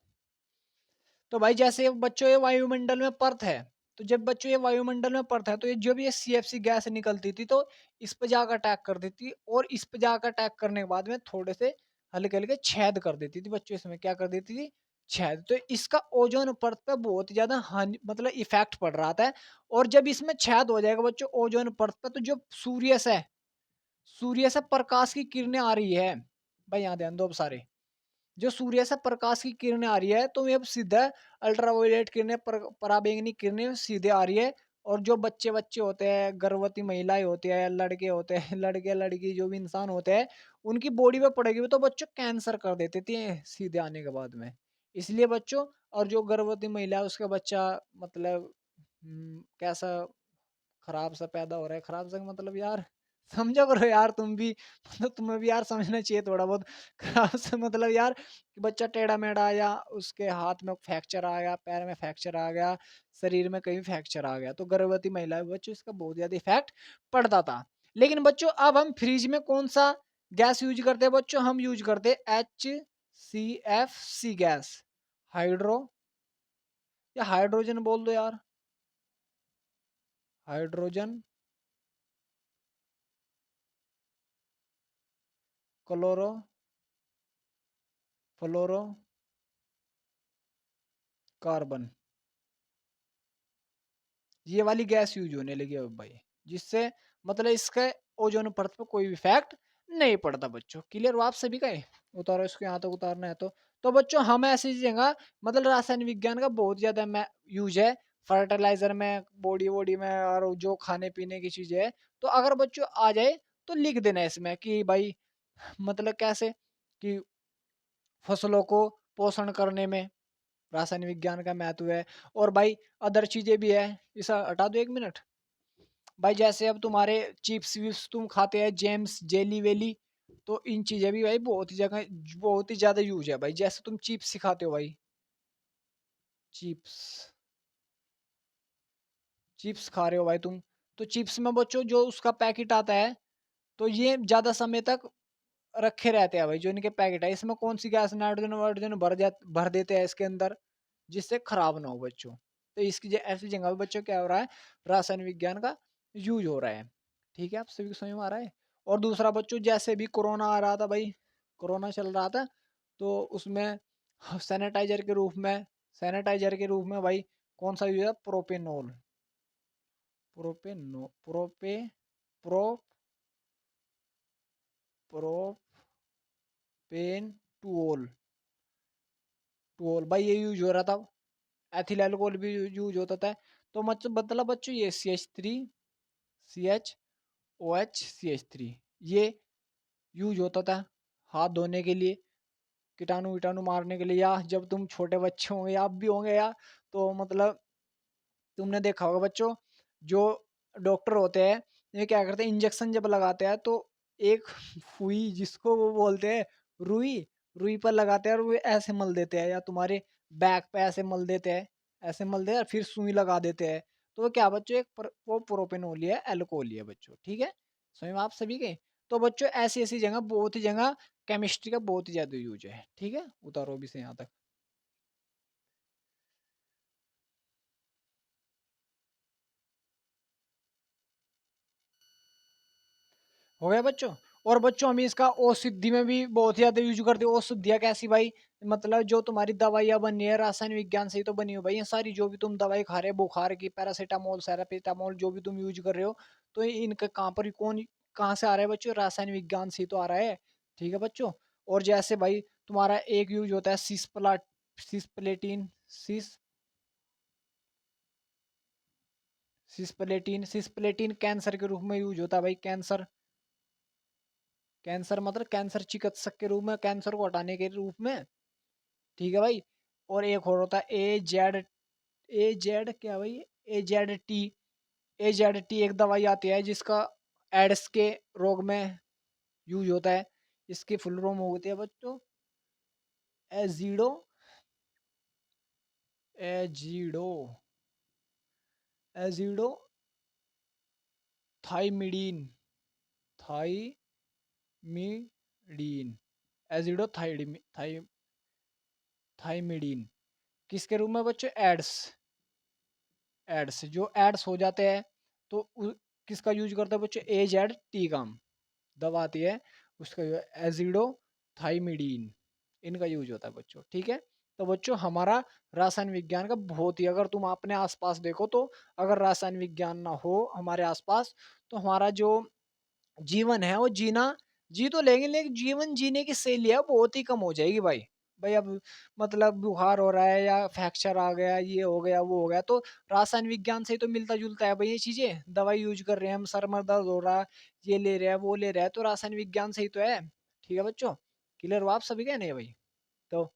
तो भाई जैसे बच्चों ये वायुमंडल में परत है, तो जब बच्चों ये वायुमंडल में परत है, तो ये जो भी ये सीएफसी गैस निकलती थी, तो इस पे जाकर अटैक कर देती, और इस पे जाकर अटैक करने के बाद में थोड़े से हल्के हल्के छेद कर देती थी बच्चों, इसमें क्या कर देती थी, छेद। तो इसका ओजोन परत पे बहुत ज्यादा हानि मतलब इफेक्ट पड़ रहा था। और जब इसमें छेद हो जाएगा बच्चों ओजोन परत पे, तो जो सूर्य से प्रकाश की किरणें आ रही है, भाई यहाँ ध्यान दो अब सारे, जो सूर्य से प्रकाश की किरणें आ रही है, तो ये सीधा अल्ट्रावायलेट किरणें, पराबैंगनी किरणें सीधे आ रही है। और जो बच्चे बच्चे होते हैं, गर्भवती महिलाएं होती है, लड़के होते हैं, लड़के लड़की जो भी इंसान होते हैं, उनकी बॉडी पे पड़ेगी तो बच्चों कैंसर कर देते थे सीधे आने के बाद में। इसलिए बच्चों, और जो गर्भवती महिला है उसका बच्चा मतलब कैसा खराब सा पैदा हो रहा है, खराब सा मतलब यार समझा करो यार तुम भी, मतलब तुम्हें भी यार समझना चाहिए थोड़ा बहुत। खराब सा मतलब यार कि बच्चा टेढ़ा मेढ़ा, या उसके हाथ में फ्रैक्चर आ गया, पैर में फ्रैक्चर आ गया, शरीर में कहीं फ्रैक्चर आ गया, तो गर्भवती महिला बच्चों इसका बहुत ज्यादा इफेक्ट पड़ता था। लेकिन बच्चों अब हम फ्रिज में कौन सा गैस यूज करते हैं बच्चों, हम यूज करते हैं HCFC गैस, हाइड्रो, या हाइड्रोजन बोल दो यार, हाइड्रोजन क्लोरो फ्लोरो कार्बन, ये वाली गैस यूज होने लगी अब भाई, जिससे मतलब इसके ओजोन परत पर कोई इफेक्ट नहीं पड़ता बच्चों। क्लियर हो आप सभी का, उतारो इसको यहाँ तक उतारना है तो बच्चों हम ऐसी जगह मतलब रासायन विज्ञान का बहुत ज्यादा यूज है, फर्टिलाइजर में, बॉडी वॉडी में, और जो खाने पीने की चीजें है। तो अगर बच्चों आ जाए तो लिख देना इसमें कि भाई मतलब कैसे कि फसलों को पोषण करने में रासायन विज्ञान का महत्व है। और भाई अदर चीजें भी है, इसे हटा दो 1 मिनट। भाई जैसे अब तुम्हारे चिप्स विप्स तुम खाते हैं, जेम्स जेली वेली, तो इन चीजें भी भाई बहुत ही जगह बहुत ही ज्यादा यूज है भाई। जैसे तुम चिप्स सिखाते हो भाई, चिप्स चिप्स खा रहे हो भाई तुम, तो चिप्स में बच्चों जो उसका पैकेट आता है, तो ये ज्यादा समय तक रखे रहते हैं भाई, जो इनके पैकेट है, इसमें कौन सी गैस नाइट्रोजन वाइट्रोजन भर देते हैं इसके अंदर, जिससे खराब ना हो बच्चों। तो इसकी ऐसी जगह पे बच्चों क्या हो रहा है, रासायन विज्ञान का यूज हो रहा है। ठीक है, आप सभी को समझ में आ रहा है। और दूसरा बच्चों, जैसे भी कोरोना आ रहा था भाई, कोरोना चल रहा था, तो उसमें सैनिटाइजर के रूप में, भाई कौन सा यूज है, प्रोपेनोल, प्रोपेनो प्रोपे प्रो प्रोपेनटूल टोल भाई, ये यूज हो रहा था। एथिल अल्कोहल भी यूज होता था। तो मतलब बच्चों ये CH3 ये यूज होता था हाथ धोने के लिए, कीटाणु वीटाणु मारने के लिए, या जब तुम छोटे बच्चे होंगे या आप भी होंगे या, तो मतलब तुमने देखा होगा बच्चों, जो डॉक्टर होते हैं, ये क्या करते हैं, इंजेक्शन जब लगाते हैं तो एक सुई, जिसको वो बोलते हैं रुई, रुई पर लगाते हैं और वो ऐसे मल देते हैं, या तुम्हारे बैक पे ऐसे मल देते हैं, ऐसे मल दे और फिर सुई लगा देते हैं। तो वो क्या बच्चों, वो प्रोपेनोल है, अल्कोहल है बच्चों। ठीक है, समझ में आप सभी के। तो बच्चों ऐसी ऐसी जगह, बहुत ही जगह केमिस्ट्री का बहुत ही ज्यादा यूज है। ठीक है, उतारो भी से यहाँ तक। हो गया बच्चों। और बच्चों हम इसका औषधि में भी बहुत ज्यादा यूज करते हैं। औषधियाँ कैसी भाई, मतलब जो तुम्हारी दवाइयाँ बनी है रासायन विज्ञान से ही तो बनी हो भाई, ये सारी जो भी तुम दवाई खा रहे हो, बुखार की पैरासीटामोल सैरापीटामोल जो भी तुम यूज कर रहे हो, तो इनका कहाँ पर कौन कहाँ से आ रहा है बच्चों, रासायन विज्ञान से ही तो आ रहा है। ठीक है बच्चों। और जैसे भाई तुम्हारा एक यूज होता है सिस्प्लेटिन सिस सिस्प्लेटिन कैंसर के रूप में यूज होता है भाई, कैंसर मतलब कैंसर चिकित्सक के रूप में, कैंसर को हटाने के रूप में। ठीक है भाई। और एक और होता है ए जेड क्या भाई, AZT। AZT एक दवाई आती है जिसका एड्स के रोग में यूज होता है। इसकी फुल फॉर्म होती है बच्चों azido, azido, azido thymidine, thymidine, azido thymidine. किसके रूप में बच्चों? एड्स, एड्स जो एड्स हो जाते हैं तो किसका यूज करते हैं बच्चों? AZT का दवा आती है उसका एजिडो थाइमिडीन, इनका यूज होता है बच्चों। ठीक है, तो बच्चों हमारा रासायन विज्ञान का बहुत ही, अगर तुम अपने आसपास देखो तो अगर रासायन विज्ञान ना हो हमारे आसपास तो हमारा जो जीवन है वो जी तो लेंगे लेकिन जीवन जीने की शैली है बहुत ही कम हो जाएगी भाई। भाई अब मतलब बुखार हो रहा है या फ्रैक्चर आ गया, ये हो गया वो हो गया, तो रासायन विज्ञान से ही तो मिलता जुलता है भाई ये चीजें। दवाई यूज कर रहे हैं हम, सर में दर्द हो रहा है, ये ले रहे हैं वो ले रहे हैं, तो रासायन विज्ञान से ही तो है। ठीक है बच्चों, क्लियर हो आप सभी का नहीं है भाई? तो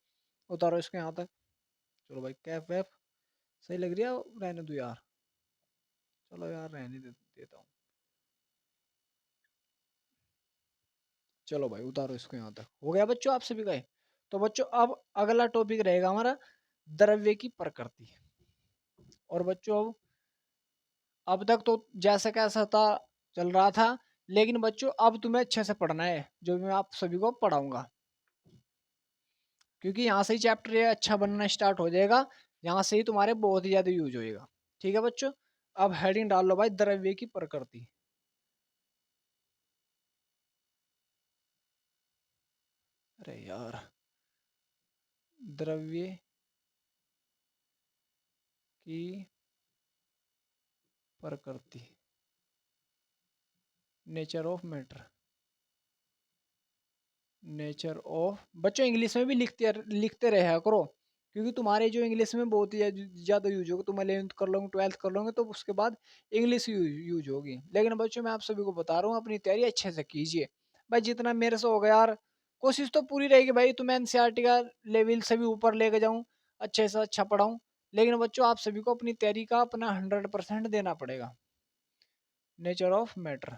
उतारो इसको यहाँ तक। चलो भाई कैप वैप सही लग रही है, रहने दो यार। चलो यार देता हूँ। चलो भाई उतारो इसको यहाँ तक, हो गया बच्चों आप सभी का ये? तो बच्चों अब अगला टॉपिक रहेगा हमारा द्रव्य की प्रकृति। और बच्चों अब तक तो जैसा कैसा था चल रहा था, लेकिन बच्चों अब तुम्हें अच्छे से पढ़ना है जो मैं आप सभी को पढ़ाऊंगा, क्योंकि यहाँ से ही चैप्टर ये अच्छा बनना स्टार्ट हो जाएगा। यहाँ से ही तुम्हारे बहुत ही ज्यादा यूज होएगा। ठीक है बच्चों, अब हेडिंग डाल लो भाई द्रव्य की प्रकृति। अरे यार, द्रव्य की प्रकृति, nature of matter, nature of. बच्चों इंग्लिश में भी लिखते रहा करो, क्योंकि तुम्हारे जो इंग्लिश में बहुत ही ज़्यादा यूज होगा। तुम 11th कर लोगे 12th कर लोगे तो उसके बाद इंग्लिश यूज होगी। लेकिन बच्चों मैं आप सभी को बता रहा हूँ अपनी तैयारी अच्छे से कीजिए भाई, जितना मेरे से होगा यार। कोशिश तो पूरी रहेगी भाई तुम्हें NCERT का लेवल से भी ऊपर लेके जाऊँ, अच्छे से अच्छा पढ़ाऊँ। लेकिन बच्चों आप सभी को अपनी तैयारी का अपना 100% देना पड़ेगा। नेचर ऑफ मैटर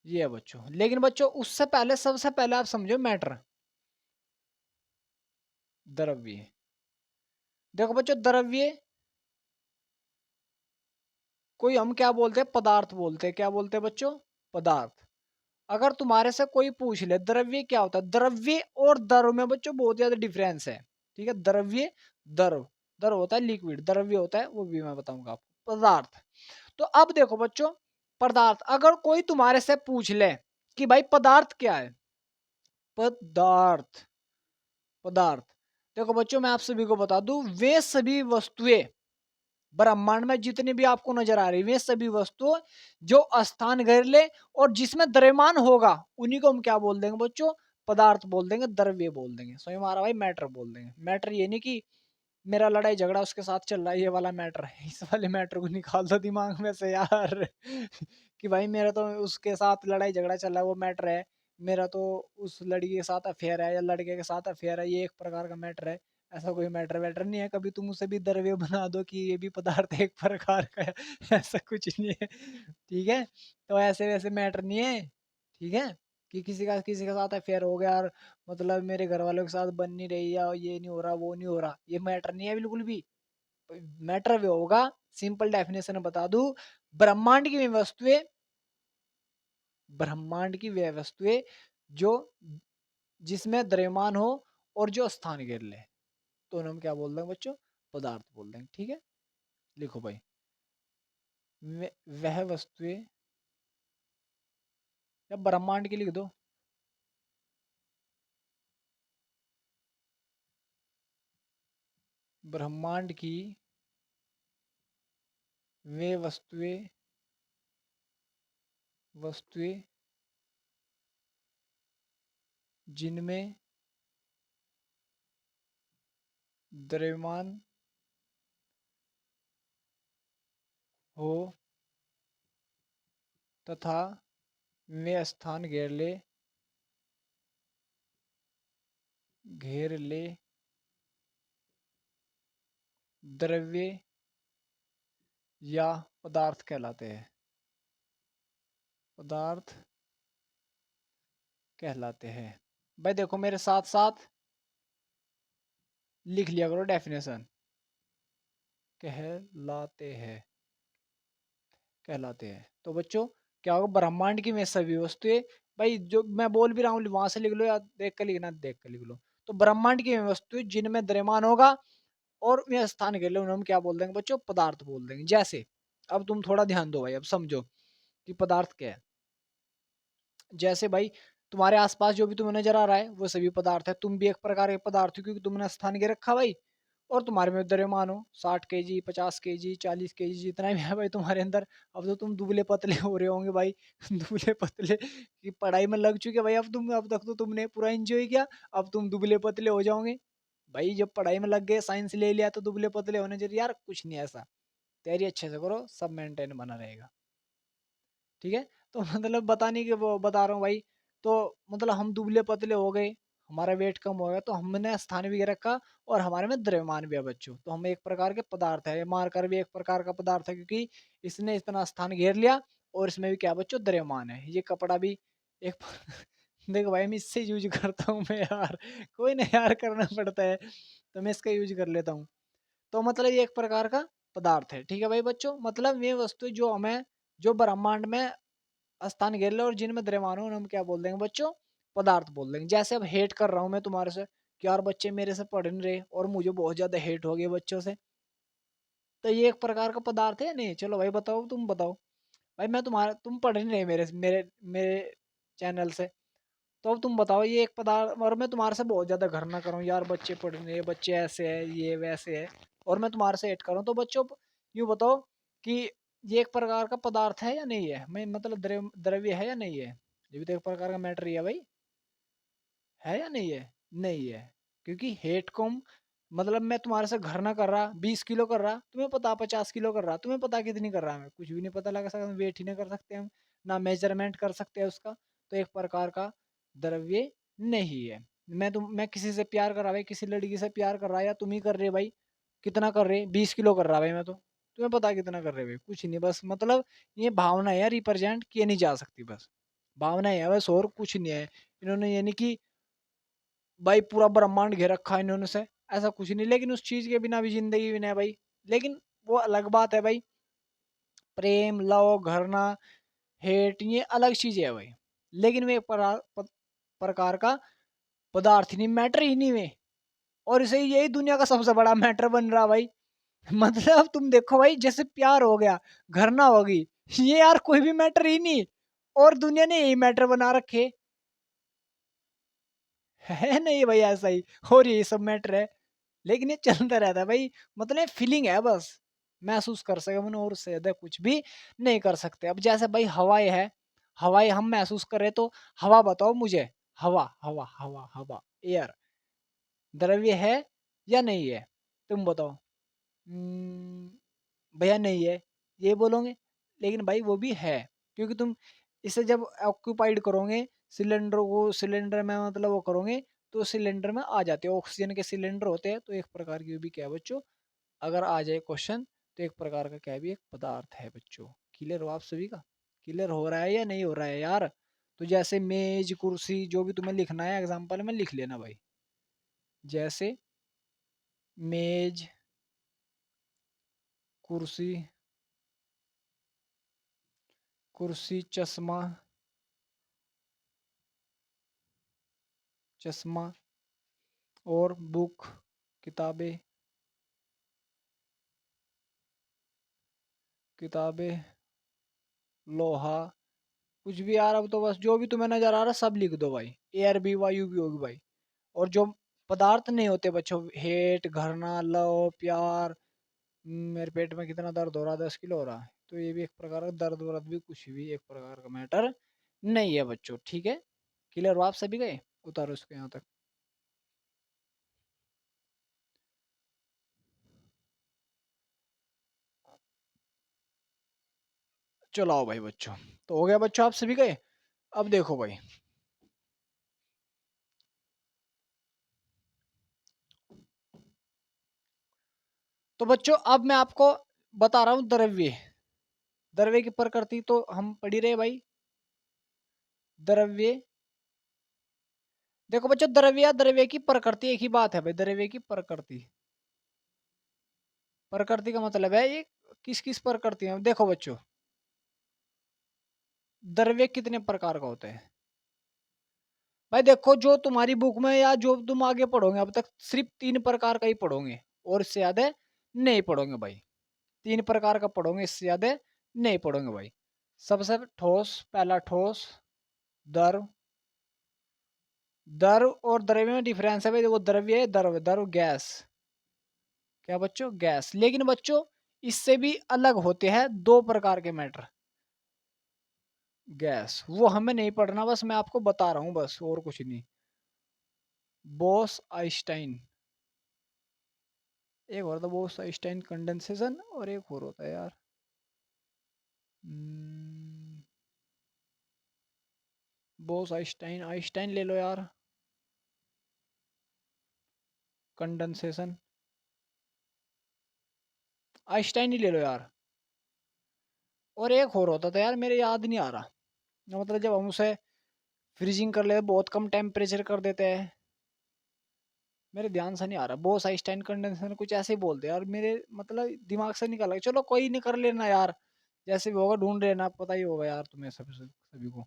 ये है बच्चों, लेकिन बच्चों उससे पहले सबसे पहले आप समझो मैटर, द्रव्य। देखो बच्चों द्रव्य कोई हम क्या बोलते हैं? पदार्थ बोलते हैं। क्या बोलते हैं बच्चों? पदार्थ। अगर तुम्हारे से कोई पूछ ले द्रव्य क्या होता है, द्रव्य और द्रव में बच्चों बहुत ज्यादा डिफरेंस है। ठीक है, द्रव्य द्रव, द्रव होता है लिक्विड, द्रव्य होता है वो भी मैं बताऊंगा आपको पदार्थ। तो अब देखो बच्चों, पदार्थ अगर कोई तुम्हारे से पूछ ले कि भाई पदार्थ क्या है, पदार्थ, पदार्थ। देखो बच्चों मैं आप सभी को बता दूं, वे सभी वस्तुएं ब्रह्मांड में जितनी भी आपको नजर आ रही वे सभी वस्तुएं जो स्थान घेर ले और जिसमें द्रव्यमान होगा उन्हीं को हम क्या बोल देंगे बच्चों? पदार्थ बोल देंगे, द्रव्य बोल देंगे। समझ में आ रहा भाई? मैटर बोल देंगे। मैटर ये नहीं कि मेरा लड़ाई झगड़ा उसके साथ चल रहा है ये वाला मैटर है, इस वाले मैटर को निकाल दो दिमाग में से यार कि भाई मेरा तो उसके साथ लड़ाई झगड़ा चल रहा है वो मैटर है, मेरा तो उस लड़की के साथ अफेयर है या लड़के के साथ अफेयर है, ये एक प्रकार का मैटर है। ऐसा कोई मैटर वैटर नहीं है। कभी तुम उसे भी द्रव्य बना दो कि ये भी पदार्थ एक प्रकार का है ऐसा कुछ नहीं है। ठीक है, तो ऐसे वैसे मैटर नहीं है। ठीक है, कि किसी के साथ अफेयर हो गया और मतलब मेरे घर वालों के साथ बन नहीं रही या ये नहीं हो रहा वो नहीं हो रहा, ये मैटर नहीं है बिल्कुल भी। मैटर भी होगा, सिंपल डेफिनेशन बता दूं, ब्रह्मांड की वस्तुएं, ब्रह्मांड की वे वस्तुएं जो जिसमें द्रव्यमान हो और जो स्थान घेर ले, तो हम क्या बोल देंगे बच्चों? पदार्थ बोल देंगे। ठीक है, लिखो भाई वह वस्तुएं, या ब्रह्मांड की लिख दो, ब्रह्मांड की वे वस्तुएं, वस्तुएं जिनमें द्रव्यमान हो तथा वे स्थान घेर ले द्रव्य या पदार्थ कहलाते हैं। पदार्थ कहलाते हैं। भाई देखो मेरे साथ साथ लिख लिया करो डेफिनेशन। कहलाते हैं, कहलाते हैं। तो बच्चों क्या होगा, ब्रह्मांड की में सभी वस्तुएं, भाई जो मैं बोल भी रहा हूँ वहां से लिख लो या देख कर लिखना, देख कर लिख लो। तो ब्रह्मांड की में वस्तुएं जिनमें द्रव्यमान होगा और वे स्थान के लिए उन्हें हम क्या बोल देंगे बच्चों, पदार्थ बोल देंगे। जैसे अब तुम थोड़ा ध्यान दो भाई, अब समझो कि पदार्थ क्या है। जैसे भाई तुम्हारे आसपास जो भी तुम्हें नजर आ रहा है वो सभी पदार्थ है, तुम भी एक प्रकार के पदार्थ हो क्योंकि तुमने स्थान के रखा भाई। और तुम्हारे में द्रव्यमान हो 60 kg, 50 kg, 40 kg, जितना भी है भाई तुम्हारे अंदर। अब तो तुम दुबले पतले हो रहे होंगे भाई दुबले पतले की पढ़ाई में लग चुके भाई। अब तुम, अब तक तो तुमने पूरा एंजॉय किया, अब तुम दुबले पतले हो जाओगे भाई। जब पढ़ाई में लग गए, साइंस ले लिया, तो दुबले पतले होने चाहिए यार, कुछ नहीं ऐसा। तैयारी अच्छे से करो, सब मेंटेन बना रहेगा, ठीक है। तो मतलब बताने के वो बता रहा हूँ भाई। तो मतलब हम दुबले पतले हो गए, हमारा वेट कम हो गया, तो हमने स्थान भी रखा और हमारे में द्रव्यमान भी है बच्चों। तो हम एक प्रकार के पदार्थ है, मारकर भी एक प्रकार का पदार्थ है क्योंकि इसने इतना स्थान घेर लिया और इसमें भी क्या बच्चों, द्रव्यमान है। ये कपड़ा भी एक देखो भाई मैं इससे यूज करता हूँ मैं यार, कोई ना यार करना पड़ता है, तो मैं इसका यूज कर लेता हूँ। तो मतलब ये एक प्रकार का पदार्थ है, ठीक है भाई बच्चों। मतलब ये वस्तु जो हमें, जो ब्रह्मांड में स्थान घेर ले और जिनमें द्रव्यमान हो, उन्हें हम क्या बोल देंगे बच्चों, पदार्थ बोल देंगे। जैसे अब हेट कर रहा हूं मैं तुम्हारे से कि यार बच्चे मेरे से पढ़ नहीं रहे और मुझे बहुत ज्यादा हेट हो गया बच्चों से, तो ये एक प्रकार का पदार्थ है या नहीं? चलो भाई बताओ, तुम बताओ भाई। मैं तुम्हारा, तुम पढ़ नहीं रहे मेरे मेरे मेरे चैनल से, तो अब तुम बताओ ये एक पदार्थ, और मैं तुम्हारे से बहुत ज्यादा घर ना करूँ यार बच्चे पढ़ नहीं रहे, बच्चे ऐसे है, ये वैसे है, और मैं तुम्हारे से हेट करूँ, तो बच्चों यूँ बताओ कि ये एक प्रकार का पदार्थ है या नहीं है? मैं मतलब द्रव्य है या नहीं है? ये भी तो एक प्रकार का मैटर ही है भाई, है या नहीं है? नहीं है, क्योंकि हेट कॉम मतलब मैं तुम्हारे से घर ना कर रहा 20 किलो कर रहा, तुम्हें पता 50 किलो कर रहा, तुम्हें पता कितनी कर रहा, मैं कुछ भी नहीं पता लगा सकता, वेट ही नहीं कर सकते हम, ना मेजरमेंट कर सकते हैं उसका। तो एक प्रकार का द्रव्य नहीं है। मैं किसी से प्यार कर रहा भाई, किसी लड़की से प्यार कर रहा, या तुम ही कर रहे भाई, कितना कर रहे, 20 किलो कर रहा भाई मैं, तो तुम्हें पता कितना कर रहे भाई, कुछ नहीं, बस मतलब ये भावना है, रिप्रेजेंट किए नहीं जा सकती, बस भावना है बस, और कुछ नहीं है। इन्होंने यानी कि भाई पूरा ब्रह्मांड घेर रखा है इन्होंने से, ऐसा कुछ नहीं, लेकिन उस चीज के बिना भी जिंदगी भी नहीं है भाई। लेकिन वो अलग बात है भाई, प्रेम, लव, घरना, हेट, ये अलग चीज है भाई। लेकिन वे प्रकार का पदार्थ ही नहीं, मैटर ही नहीं वे, और इसे यही दुनिया का सबसे बड़ा मैटर बन रहा भाई। मतलब तुम देखो भाई, जैसे प्यार हो गया, घरना होगी, ये यार कोई भी मैटर ही नहीं, और दुनिया ने यही मैटर बना रखे है नहीं भाई, ऐसा ही, और यही सब मैटर है। लेकिन ये चलता रहता है भाई, मतलब फीलिंग है बस, महसूस कर सके मन, और उससे ज्यादा कुछ भी नहीं कर सकते। अब जैसे भाई हवाएं है, हवाएं हम महसूस करें, तो हवा बताओ मुझे, हवा हवा हवा हवा, एयर द्रव्य है या नहीं है? तुम बताओ। भैया नहीं है, ये बोलोगे, लेकिन भाई वो भी है, क्योंकि तुम इसे जब ऑक्यूपाइड करोगे, सिलेंडर को सिलेंडर में मतलब वो करोगे, तो सिलेंडर में आ जाते हैं, ऑक्सीजन के सिलेंडर होते हैं, तो एक प्रकार की वो भी क्या है बच्चों, अगर आ जाए क्वेश्चन, तो एक प्रकार का क्या है भी, एक पदार्थ है बच्चों। क्लियर हो आप सभी का? क्लियर हो रहा है या नहीं हो रहा है यार? तो जैसे मेज, कुर्सी, जो भी तुम्हें लिखना है एग्जाम्पल में लिख लेना भाई। जैसे मेज, कुर्सी, कुर्सी, चश्मा, चश्मा, और बुक, किताबें, किताबें, लोहा, कुछ भी यार, अब तो बस जो भी तुम्हें नजर आ रहा है सब लिख दो भाई, एयर भी, वायु भी होगी भाई। और जो पदार्थ नहीं होते बच्चों, हेट, घरना, लव, प्यार, मेरे पेट में कितना दर्द हो रहा है, 10 किलो हो रहा है, तो ये भी एक प्रकार का दर्द वर्द भी, कुछ भी एक प्रकार का मैटर नहीं है बच्चों, ठीक है। क्लियर हो आप सभी गए? उतारो इसको यहाँ तक। चलो आओ भाई बच्चों, तो हो गया बच्चों, आप सभी गए? अब देखो भाई, तो बच्चों अब मैं आपको बता रहा हूँ द्रव्य। द्रव्य की प्रकृति तो हम पढ़ ही रहे भाई। द्रव्य, देखो बच्चों, द्रव्य द्रव्य की प्रकृति एक ही बात है भाई। द्रव्य की प्रकृति, प्रकृति का मतलब है ये किस किस प्रकृति है। देखो बच्चों, द्रव्य कितने प्रकार का होता है भाई। देखो जो तुम्हारी बुक में या जो तुम आगे पढ़ोगे अब तक सिर्फ 3 प्रकार का ही पढ़ोगे, और इससे ज्यादा नहीं पढ़ोगे भाई। 3 प्रकार का पढ़ोगे, इससे ज्यादा नहीं पढ़ोगे भाई। सबसे ठोस, पहला ठोस। द्रव, द्रव और द्रव्य में डिफरेंस है भाई। देखो द्रव्य है, द्रव, द्रव गैस। क्या बच्चों? गैस। लेकिन बच्चों इससे भी अलग होते हैं 2 प्रकार के मैटर। गैस वो हमें नहीं पढ़ना, बस मैं आपको बता रहा हूँ बस, और कुछ नहीं। बोस आइंस्टाइन, एक और था बोस आइंस्टाइन कंडेंसेशन, और एक और होता है यार। हम्म, बोस आइंस्टाइन, आइंस्टाइन ले लो यार। कंडेंसेशन, आइंस्टाइन ही ले लो यार। और एक और होता था यार, मेरे याद नहीं आ रहा। मतलब जब हम उसे फ्रीजिंग कर लेते, बहुत कम टेम्परेचर कर देते हैं। मेरे ध्यान से नहीं आ रहा। बोस आइंस्टाइन कंडेंसेशन कुछ ऐसे ही बोलते हैं यार, मेरे मतलब दिमाग से निकल गया। चलो कोई नहीं, कर लेना यार, जैसे भी होगा ढूंढ लेना, पता ही होगा यार तुम्हें सभी को।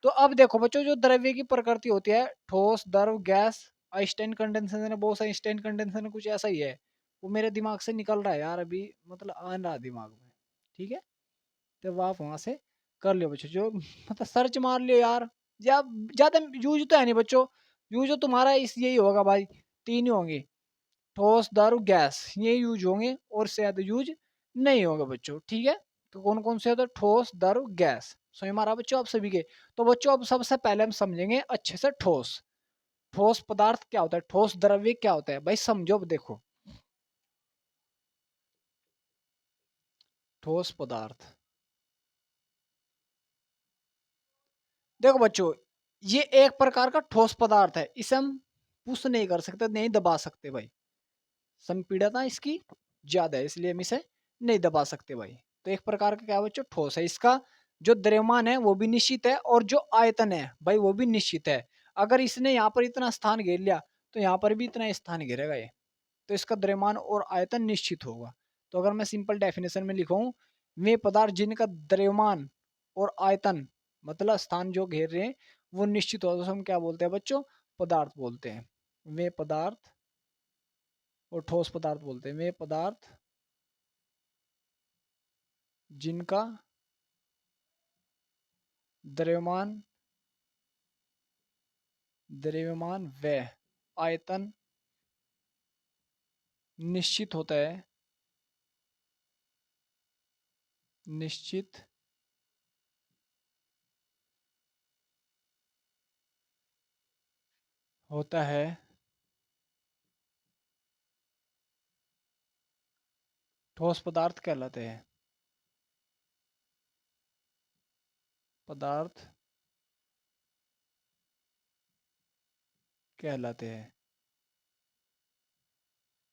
तो अब देखो बच्चों, जो द्रव्य की प्रकृति होती है, ठोस, द्रव, गैस। आइंस्टाइन कंडेंसेशन है, बोस आइंस्टाइन कंडेंसेशन कुछ ऐसा ही है। वो मेरे दिमाग से निकल रहा है यार अभी, मतलब आ रहा दिमाग में। ठीक है, तो आप वहां से कर लियो बच्चों, जो मतलब सर्च मार लियो यार। या ज्यादा यूज तो है नहीं बच्चों, यूज तो तुम्हारा इस यही होगा भाई, 3 ही होंगे। ठोस, दारू, गैस, ये यूज होंगे, और से ज्यादा यूज नहीं होगा बच्चों। ठीक है, तो कौन कौन से होते हैं? ठोस, दारू, गैस। समझ मारा बच्चों आप सभी के? तो बच्चों अब सबसे पहले हम समझेंगे अच्छे से ठोस। ठोस पदार्थ क्या होता है, ठोस द्रव्य क्या होता है भाई, समझो। अब देखो, ठोस पदार्थ, देखो बच्चों, ये एक प्रकार का ठोस पदार्थ है। इसे हम पुश नहीं कर सकते, नहीं दबा सकते भाई। संपीड़नता इसकी ज्यादा है, इसलिए हम इसे नहीं दबा सकते भाई। तो एक प्रकार का क्या है बच्चों? ठोस है। इसका जो द्रव्यमान है वो भी निश्चित है, और जो आयतन है भाई वो भी निश्चित है। अगर इसने यहाँ पर इतना स्थान घेर लिया, तो यहाँ पर भी इतना स्थान घेरेगा ये। तो इसका द्रव्यमान और आयतन निश्चित होगा। तो अगर मैं सिंपल डेफिनेशन में लिखूं, वे पदार्थ जिनका द्रव्यमान और आयतन, मतलब स्थान जो घेर रहे हैं, वो निश्चित होता है, तो हम क्या बोलते हैं बच्चों? पदार्थ बोलते हैं। वे पदार्थ, और ठोस पदार्थ बोलते हैं। वे पदार्थ जिनका द्रव्यमान, द्रव्यमान व आयतन निश्चित होता है, निश्चित होता है, ठोस पदार्थ कहलाते हैं। पदार्थ कहलाते हैं,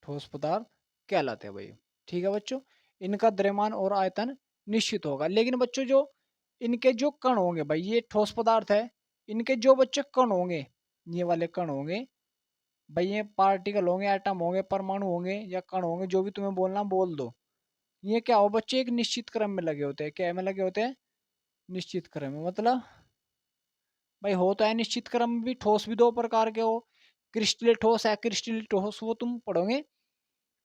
ठोस पदार्थ कहलाते हैं भाई। ठीक है बच्चों, इनका द्रव्यमान और आयतन निश्चित होगा। लेकिन बच्चों जो इनके जो कण होंगे भाई, ये ठोस पदार्थ है, इनके जो बच्चे कण होंगे, ये वाले कण होंगे भाई, ये पार्टिकल होंगे, एटम होंगे, परमाणु होंगे, या कण होंगे, जो भी तुम्हें बोलना बोल दो। ये क्या हो बच्चे? एक निश्चित क्रम में लगे होते हैं। क्या में लगे होते हैं? निश्चित क्रम में। मतलब भाई हो तो है निश्चित क्रम में भी। ठोस भी 2 प्रकार के हो, क्रिस्टलीय ठोस है, क्रिस्टलीय ठोस, वो तुम पढ़ोगे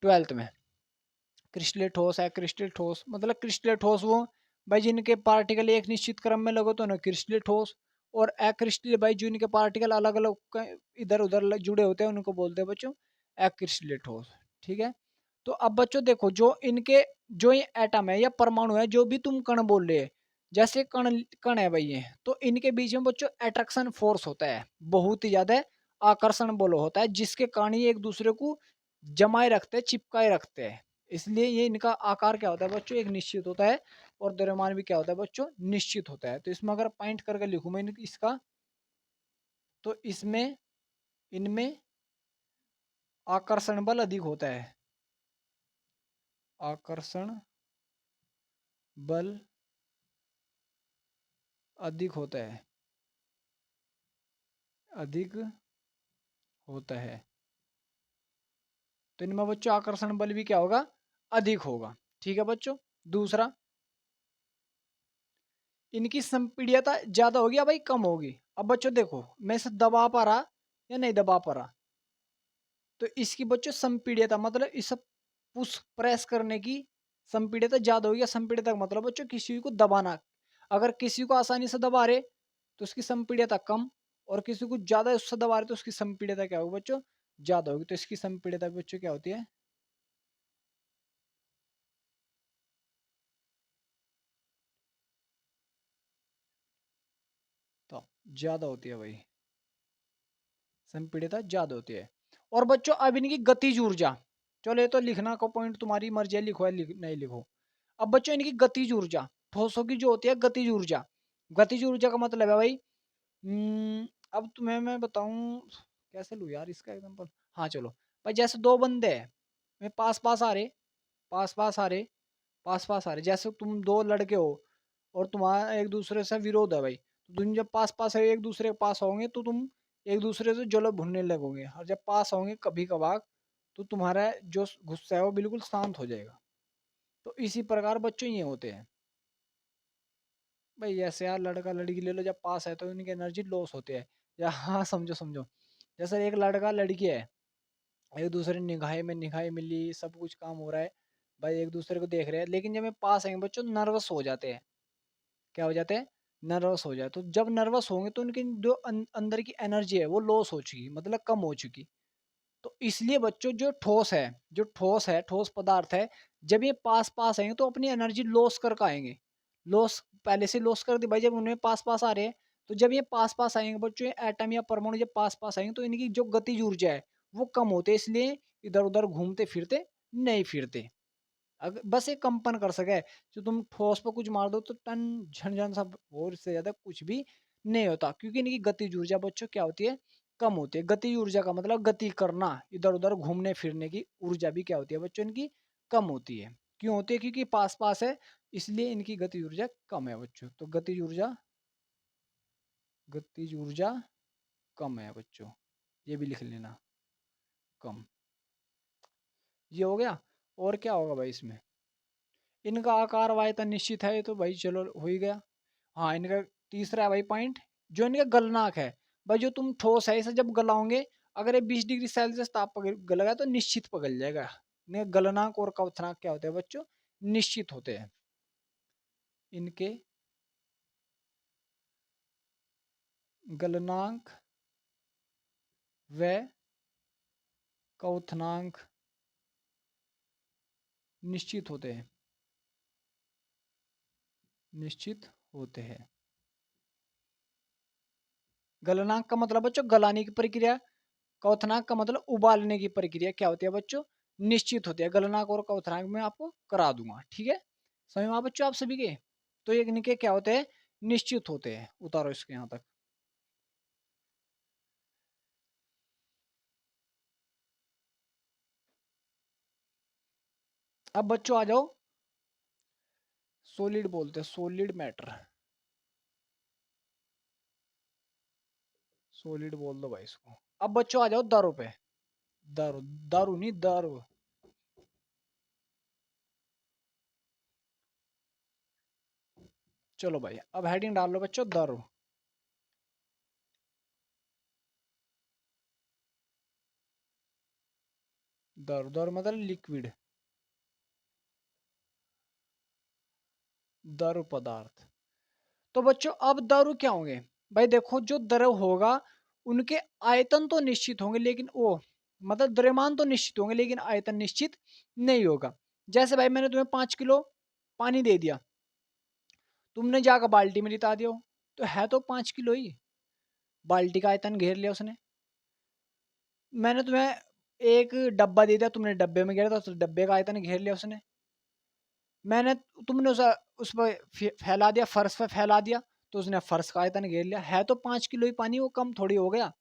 12th में। क्रिस्टलीय ठोस है, क्रिस्टल ठोस, मतलब क्रिस्टलीय ठोस वो भाई जिनके पार्टिकल एक निश्चित क्रम में लगे तो ना क्रिस्टलीय ठोस। और अक्रिस्टलीय भाई जिनके पार्टिकल अलग अलग इधर उधर जुड़े होते हैं, उनको बोलते हैं बच्चों अक्रिस्टलीय ठोस। ठीक है, तो अब बच्चों देखो, जो इनके जो ये एटम है या परमाणु है, जो भी तुम कण बोल रहे हैं, जैसे कण कण है भाई ये, तो इनके बीच में बच्चों अट्रैक्शन फोर्स होता है, बहुत ही ज्यादा आकर्षण बल होता है, जिसके कारण ये एक दूसरे को जमाए रखते हैं, चिपकाए रखते हैं। इसलिए ये इनका आकार क्या होता है बच्चों? एक निश्चित होता है, और द्रव्यमान भी क्या होता है बच्चों? निश्चित होता है। तो इसमें अगर पॉइंट करके लिखूं मैं इसका, तो इसमें इनमें आकर्षण बल अधिक होता है। आकर्षण बल अधिक होता है, अधिक होता है। तो इनमें बच्चों आकर्षण बल भी क्या होगा, अधिक होगा। ठीक है बच्चों। दूसरा, इनकी संपीड्यता ज्यादा होगी या भाई कम होगी। अब बच्चों देखो, मैं इसे दबा पा रहा या नहीं दबा पा रहा, तो इसकी बच्चों संपीड्यता मतलब इस पुश प्रेस करने की संपीड्यता ज्यादा होगी। या संपीड्यता का मतलब बच्चों किसी को दबाना। अगर किसी को आसानी से दबा रहे तो उसकी संपीड्यता कम, और किसी को ज्यादा उससे दबा रहे तो उसकी संपीड्यता क्या होगी बच्चों, ज्यादा होगी। तो इसकी संपीड्यता बच्चों क्या होती है, तो ज्यादा होती है भाई, संपीड़ितता ज्यादा होती है। और बच्चों अब इनकी गतिज ऊर्जा, चलो ये तो लिखना का पॉइंट तुम्हारी मर्जी है, लिखो या नहीं लिखो। अब बच्चों इनकी गतिज ऊर्जा, ठोसों की जो होती है गतिज ऊर्जा, गतिज ऊर्जा का मतलब है भाई, अब तुम्हें मैं बताऊं कैसे लूँ यार इसका एग्जांपल। हाँ चलो भाई, जैसे दो बंदे हैं, मैं पास पास आ रहे, पास पास आ रहे, पास पास आ रहे, जैसे तुम दो लड़के हो और तुम्हारा एक दूसरे से विरोध है भाई, तो तुम जब पास पास है एक दूसरे के पास होंगे तो तुम एक दूसरे से जलन भुनने लगोगे, और जब पास होंगे कभी कभार तो तुम्हारा जो गुस्सा है वो बिल्कुल शांत हो जाएगा। तो इसी प्रकार बच्चों ये होते हैं भाई। जैसे यार लड़का लड़की ले लो, जब पास है तो उनकी एनर्जी लॉस होती है। या हाँ समझो समझो, जैसे एक लड़का लड़की है, एक दूसरे निगाहें में निगाहें मिली, सब कुछ काम हो रहा है भाई, एक दूसरे को देख रहे हैं, लेकिन जब मैं पास आएंगे बच्चों नर्वस हो जाते हैं। क्या हो जाते हैं, नर्वस हो जाए। तो जब नर्वस होंगे तो उनकी जो अंदर की एनर्जी है वो लॉस हो चुकी, मतलब कम हो चुकी। तो इसलिए बच्चों जो ठोस है, जो ठोस है, ठोस पदार्थ है, जब ये पास पास आएंगे तो अपनी एनर्जी लॉस कर आएंगे। लॉस पहले से लॉस कर दी भाई, जब उन्हें पास पास आ रहे हैं, तो जब ये पास पास आएंगे बच्चों, ये एटम या परमाणु जब पास पास आएंगे तो इनकी जो गतिज ऊर्जा है वो कम होते, इसलिए इधर उधर घूमते फिरते नहीं फिरते। अगर बस एक कंपन कर सके, जो तुम ठोस पर कुछ मार दो तो टन झन झन सा, और इससे ज्यादा कुछ भी नहीं होता, क्योंकि इनकी गतिज ऊर्जा बच्चों क्या होती है, कम होती है। गति ऊर्जा का मतलब गति करना, इधर उधर घूमने फिरने की ऊर्जा भी क्या होती है बच्चों, इनकी कम होती है। क्यों होती है, क्योंकि पास पास है, इसलिए इनकी गति ऊर्जा कम है बच्चों। तो गतिज ऊर्जा, गतिज ऊर्जा कम है बच्चों, ये भी लिख लेना, कम। ये हो गया। और क्या होगा भाई इसमें, इनका आकार व आयतन निश्चित है, ये तो भाई चलो हो ही गया। हाँ इनका तीसरा है भाई पॉइंट, जो इनका गलनांक है। भाई जो तुम ठोस है इसे जब गलाओगे, अगर ये 20 डिग्री सेल्सियस ताप पर गलेगा तो निश्चित पिघल जाएगा। इनके गलनांक और क्वथनांक क्या होते हैं बच्चों, निश्चित होते हैं। इनके गलनांक व क्वथनांक निश्चित होते हैं, निश्चित होते हैं। गलनांक का मतलब बच्चों गलाने की प्रक्रिया, क्वथनांक का मतलब उबालने की प्रक्रिया क्या होती है बच्चों, निश्चित होती है। गलनांक और क्वथनांक में आपको करा दूंगा, ठीक है। समझ में आ बच्चों आप सभी के। तो ये इनके क्या होते हैं, निश्चित होते हैं। उतारो इसके यहाँ तक। अब बच्चों आ जाओ, सॉलिड बोलते हैं, सॉलिड मैटर, सॉलिड बोल दो भाई इसको। अब बच्चों आ जाओ दारू पे, दारू, दारू नहीं दारू। चलो भाई अब हेडिंग डाल लो बच्चों, दारू। दारू, दारू मतलब लिक्विड, दारू पदार्थ। तो बच्चों अब दारू क्या होंगे, भाई देखो जो द्रव होगा उनके आयतन तो निश्चित होंगे, लेकिन वो मतलब द्रव्यमान तो निश्चित होंगे लेकिन आयतन निश्चित नहीं होगा। जैसे भाई मैंने तुम्हें 5 किलो पानी दे दिया, तुमने जाकर बाल्टी में रिता दिया, तो है तो 5 किलो ही, बाल्टी का आयतन घेर लिया उसने। मैंने तुम्हें एक डब्बा दे दिया, तुमने डब्बे में घेरा तो डब्बे का आयतन घेर लिया उसने। मैंने तुमने उस पर फैला दिया, फर्श पे फैला दिया, तो उसने फर्श का आयतन घेर लिया। है तो 5 किलो ही पानी, वो कम थोड़ी हो गया।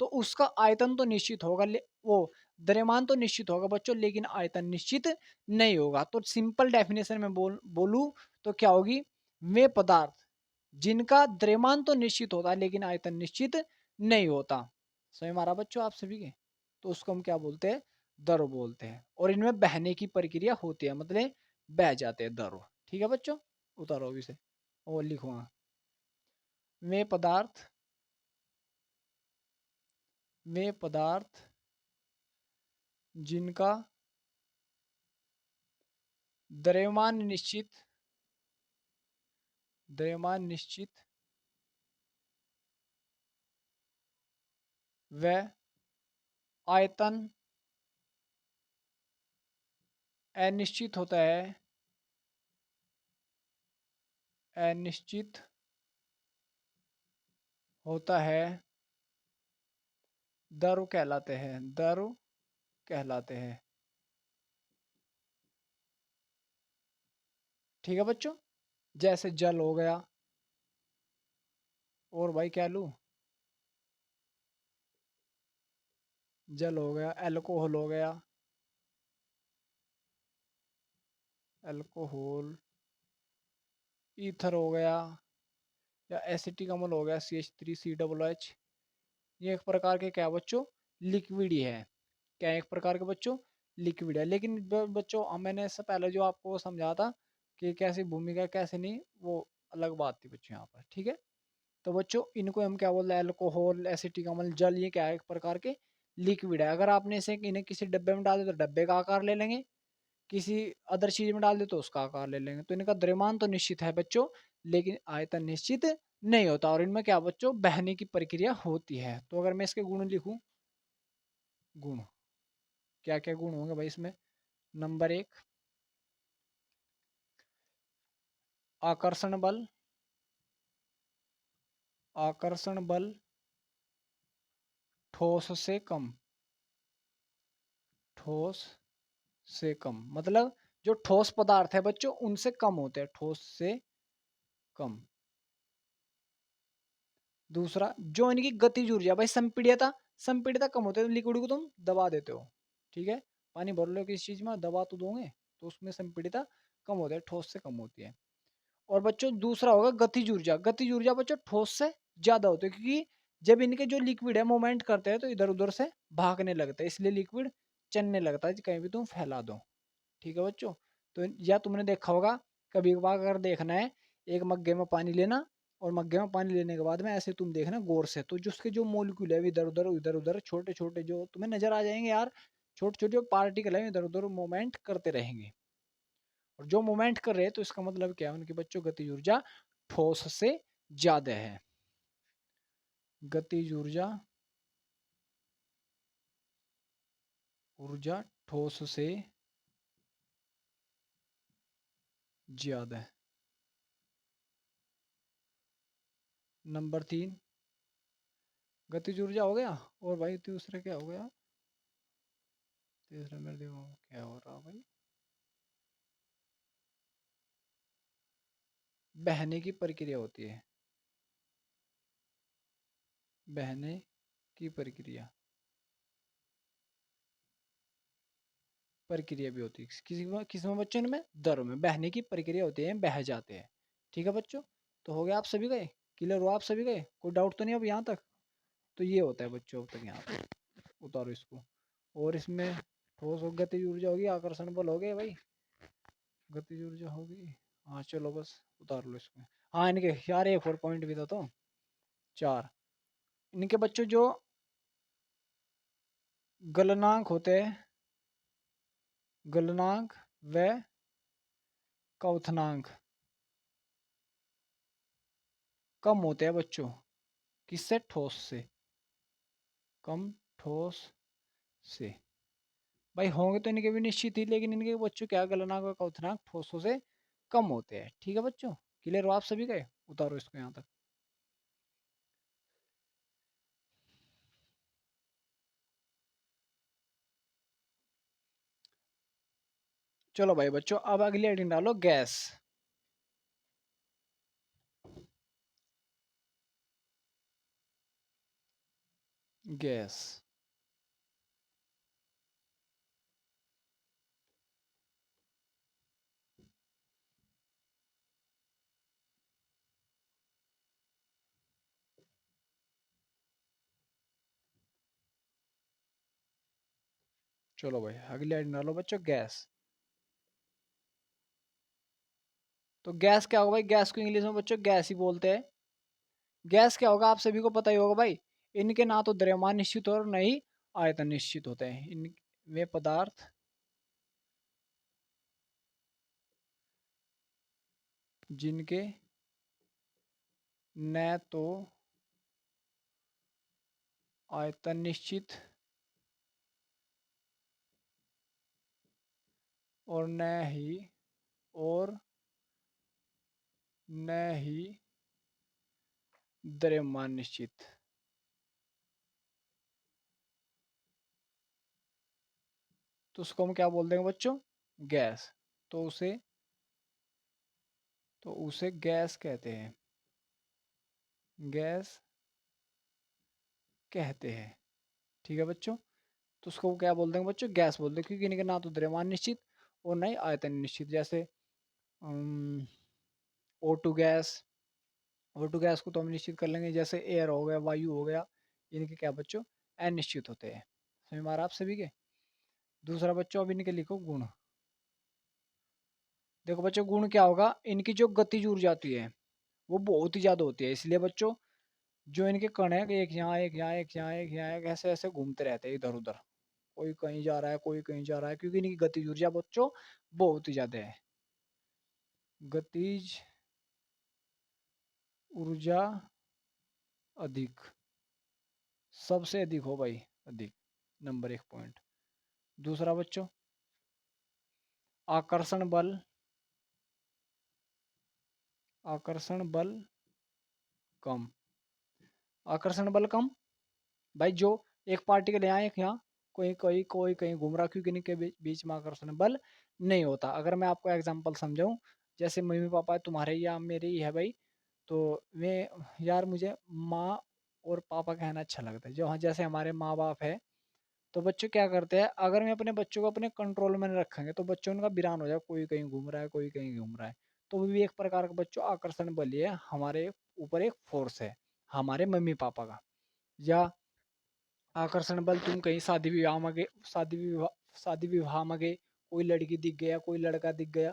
तो उसका आयतन तो निश्चित होगा, वो द्रव्यमान तो निश्चित होगा बच्चों, लेकिन आयतन निश्चित नहीं होगा। तो सिंपल डेफिनेशन में बोलूं तो क्या होगी, वे पदार्थ जिनका द्रव्यमान तो निश्चित होता है लेकिन आयतन निश्चित नहीं होता, समझ मारा बच्चों आप सभी के, तो उसको हम क्या बोलते हैं, द्रव बोलते हैं। और इनमें बहने की प्रक्रिया होती है, मतलब बह जाते हैं द्रव। ठीक है बच्चों, उतारो अभी से और लिखूंगा, वे पदार्थ, वे पदार्थ जिनका द्रव्यमान निश्चित, द्रव्यमान निश्चित व आयतन अनिश्चित होता है, अनिश्चित होता है, द्रव कहलाते हैं, द्रव कहलाते हैं। ठीक है बच्चों, जैसे जल हो गया, और भाई क्या लूं, जल हो गया, अल्कोहल हो गया, अल्कोहल, ईथर हो गया, या एसिटिक अम्ल हो गया, CH3COOH, ये एक प्रकार के क्या बच्चों, लिक्विड ही है। क्या एक प्रकार के बच्चों, लिक्विड है। लेकिन बच्चों मैंने इससे पहले जो आपको समझा था कि कैसी भूमिका कैसे नहीं, वो अलग बात थी बच्चों यहाँ पर। ठीक है, तो बच्चों इनको हम क्या बोल रहे हैं, अल्कोहल, एसिटिक अम्ल, जल, ये क्या है, एक प्रकार के लिक्विड है। अगर आपने इसे इन्हें किसी डब्बे में डाल दे तो डब्बे का आकार ले लेंगे, किसी अदर चीज में डाल दे तो उसका आकार ले लेंगे। तो इनका द्रव्यमान तो निश्चित है बच्चों, लेकिन आयतन निश्चित नहीं होता। और इनमें क्या बच्चों, बहने की प्रक्रिया होती है। तो अगर मैं इसके गुण लिखूं, गुण क्या क्या गुण होंगे भाई इसमें, नंबर 1 आकर्षण बल, आकर्षण बल ठोस से कम, ठोस से कम, मतलब जो ठोस पदार्थ है बच्चों उनसे कम होते हैं, ठोस से कम। दूसरा, जो इनकी गतिज ऊर्जा, भाई संपीड्यता, संपीड्यता कम होती है, तो लिक्विड को तुम दबा देते हो। ठीक है, पानी भर लो किसी चीज में, दबा तो दोगे, तो उसमें संपीड्यता कम होती है, ठोस से कम होती है। और बच्चों दूसरा होगा गतिज ऊर्जा, गतिज ऊर्जा बच्चों ठोस से ज्यादा होती है, क्योंकि जब इनके जो लिक्विड है मूवमेंट करते हैं तो इधर उधर से भागने लगता है, इसलिए लिक्विड चलने लगता है कहीं भी तुम फैला दो। ठीक है बच्चों, तो या तुमने देखा होगा, कभी कभार अगर देखना है, एक मग्गे में पानी लेना, और मग्गे में पानी लेने के बाद में ऐसे तुम देखना गौर से, तो जो उसके जो मोलिक्यूल है इधर उधर छोटे छोटे जो तुम्हें नजर आ जाएंगे यार, छोटे छोटे जो पार्टिकल है इधर उधर मूवमेंट करते रहेंगे। और जो मूवमेंट कर रहे हैं तो इसका मतलब क्या है, उनकी बच्चों गतिज ऊर्जा ठोस से ज्यादा है, गतिज ऊर्जा, ऊर्जा ठोस से ज्यादा है। नंबर 3 गतिज ऊर्जा हो गया, और भाई दूसरा क्या हो गया, तीसरा मेरे देखो क्या हो रहा भाई, बहने की प्रक्रिया होती है, बहने की प्रक्रिया, प्रक्रिया भी होती है किसी में बच्चों में, द्रव में बहने की प्रक्रिया होती है, बह जाते हैं। ठीक है बच्चों, तो हो गया आप सभी गए, क्लियर हो आप सभी गए, कोई डाउट तो नहीं अब यहाँ तक। तो ये होता है बच्चों अब तक यहाँ पे, उतारो इसको। और इसमें ठोस और गतिज ऊर्जा होगी, आकर्षण बल हो गए भाई, गतिज ऊर्जा होगी। हाँ चलो बस उतार लो इसमें। हाँ इनके यार एक और पॉइंट भी था, तो 4 इनके बच्चों जो गलनांक होते हैं, गलनांक व क्वथनांक कम होते हैं बच्चों, किससे, ठोस से, कम ठोस से। भाई होंगे तो इनके भी निश्चित ही, लेकिन इनके बच्चों क्या, गलनांक व क्वथनांक ठोसों से कम होते हैं। ठीक है बच्चों, क्लियर हो आप सभी गए, उतारो इसको यहाँ तक। चलो भाई बच्चों, अब अगली हेडिंग डालो, गैस, गैस। चलो भाई अगली आइटम डालो बच्चों, गैस। तो गैस क्या होगा भाई, गैस को इंग्लिश में बच्चों गैस ही बोलते हैं। गैस क्या होगा आप सभी को पता ही होगा भाई, इनके ना तो द्रव्यमान निश्चित और न ही आयतन निश्चित होते हैं। इन वे पदार्थ जिनके न तो आयतन निश्चित और और न ही द्रव्यमान निश्चित। तो उसको हम क्या बोल देंगे बच्चों, गैस। तो उसे गैस कहते हैं, गैस कहते हैं। ठीक है बच्चों, तो उसको क्या बोल देंगे बच्चों, गैस बोल देंगे, क्योंकि इनके ना तो द्रव्यमान निश्चित और न ही आयतन निश्चित। जैसे O2 गैस, O2 गैस को तो हम निश्चित कर लेंगे, जैसे एयर हो गया, वायु हो गया, इनके क्या बच्चों अनिश्चित होते हैं। समझ में आ रहा आप सभी के। दूसरा बच्चों अब इनके लिखो गुण। देखो बच्चों गुण क्या होगा, इनकी जो गतिज ऊर्जा होती है वो बहुत ही ज्यादा होती है, इसलिए बच्चों जो इनके कण है, एक यहाँ एक यहाँ एक यहाँ एक यहाँ एक ऐसे ऐसे घूमते रहते हैं इधर उधर, कोई कहीं जा रहा है कोई कहीं जा रहा है, क्योंकि इनकी गतिज ऊर्जा बच्चों बहुत ही ज्यादा है। गतिज ऊर्जा अधिक, सबसे अधिक हो भाई, अधिक, नंबर 1 पॉइंट। दूसरा बच्चों आकर्षण बल, आकर्षण बल कम, आकर्षण बल कम। भाई जो एक पार्टिकल यहाँ एक यहाँ, कोई कहीं घूम रहा, क्योंकि इनके बीच में आकर्षण बल नहीं होता। अगर मैं आपको एग्जांपल समझाऊं, जैसे मम्मी पापा तुम्हारे या मेरे ही है भाई, तो वे यार मुझे माँ और पापा कहना अच्छा लगता है, जो हाँ जैसे हमारे माँ बाप है। तो बच्चों क्या करते हैं, अगर मैं अपने बच्चों को अपने कंट्रोल में नहीं रखेंगे तो बच्चों उनका वीरान हो जाए, कोई कहीं घूम रहा है कोई कहीं घूम रहा है। तो वो भी एक प्रकार का बच्चों आकर्षण बल ही है, हमारे ऊपर एक फोर्स है हमारे मम्मी पापा का। या आकर्षण बल तुम कहीं शादी विवाह में गए, कोई लड़की दिख गया कोई लड़का दिख गया,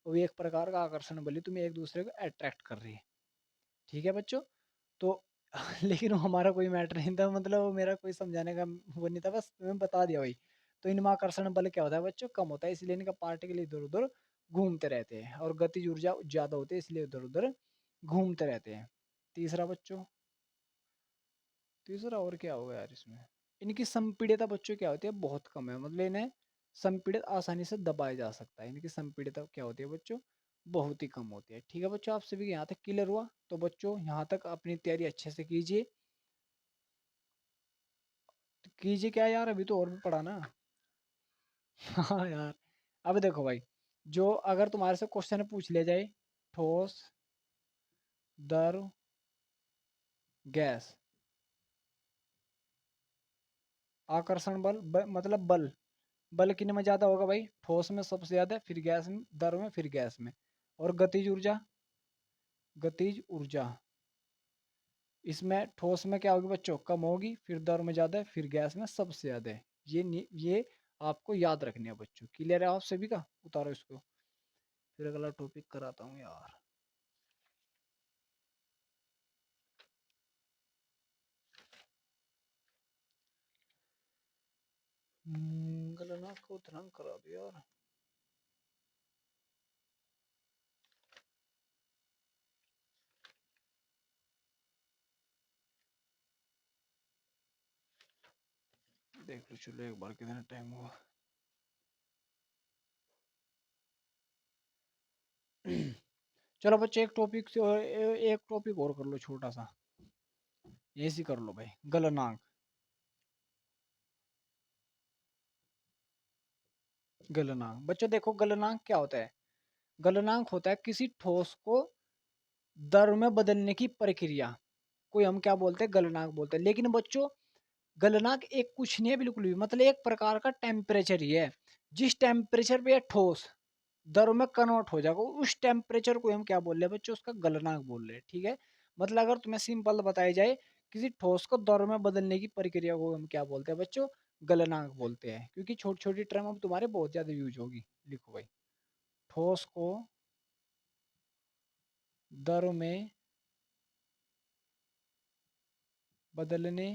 वो भी एक प्रकार का आकर्षण बल ही तुम्हें एक दूसरे को अट्रैक्ट कर रही है। ठीक है बच्चों। तो लेकिन वो हमारा कोई मैटर नहीं था, मतलब वो मेरा कोई समझाने का वो नहीं था, बस तुम्हें बता दिया भाई। तो इनमें आकर्षण बल क्या होता है बच्चों, कम होता है, इसलिए इनका पार्टिकल इधर उधर घूमते रहते हैं, और गतिज ऊर्जा ज्यादा होती है इसलिए इधर उधर घूमते रहते हैं। तीसरा बच्चों, तीसरा और क्या होगा यार इसमें, इनकी संपीड़ितता बच्चों क्या होती है, बहुत कम है, मतलब इन्हें संपीड़ित आसानी से दबाया जा सकता है। इनकी संपीड़ितता क्या होती है बच्चों, बहुत ही कम होती है। ठीक है बच्चों, आप सभी के यहाँ तक क्लियर हुआ। तो बच्चों यहाँ तक अपनी तैयारी अच्छे से कीजिए। तो कीजिए क्या यार, अभी तो और भी पढ़ा ना। हाँ यार, अब देखो भाई, जो अगर तुम्हारे से क्वेश्चन पूछ लिया जाए, ठोस, द्रव, गैस, आकर्षण बल, मतलब बल, बल किन में ज्यादा होगा भाई, ठोस में सबसे ज्यादा, फिर गैस में, द्रव में, फिर गैस में। और गतिज ऊर्जा, गतिज ऊर्जा इसमें ठोस में क्या होगी बच्चों, कम होगी, फिर द्रव में ज्यादा है, फिर गैस में सबसे ज्यादा है। ये आपको याद रखनी है बच्चों। क्लियर है आप सभी का, उतारो इसको, फिर अगला टॉपिक कराता हूँ यार। गलनाथ को उतना करा दो यार। देख लो चलो एक बार कितना टाइम हुआ। चलो बच्चे एक टॉपिक से एक टॉपिक और कर लो छोटा सा, ऐसी कर लो भाई, गलनांक। गलनांक बच्चों देखो, गलनांक क्या होता है, गलनांक होता है किसी ठोस को द्रव में बदलने की प्रक्रिया, कोई हम क्या बोलते हैं, गलनांक बोलते हैं। लेकिन बच्चों गलनांक एक कुछ नहीं है बिल्कुल भी, मतलब एक प्रकार का टेम्परेचर ही है, जिस टेम्परेचर पे ठोस द्रव में कन्वर्ट हो जाएगा, उस टेम्परेचर को हम क्या बोल रहे हैं बच्चों, उसका गलनांक बोल रहे हैं। ठीक है, मतलब अगर तुम्हें सिंपल बताया जाए, किसी ठोस को द्रव में बदलने की प्रक्रिया को हम क्या बोलते हैं बच्चों, गलनांक बोलते हैं, क्योंकि छोटी छोटी टर्म अब तुम्हारे बहुत ज्यादा यूज होगी। लिखो भाई, ठोस को दर में बदलने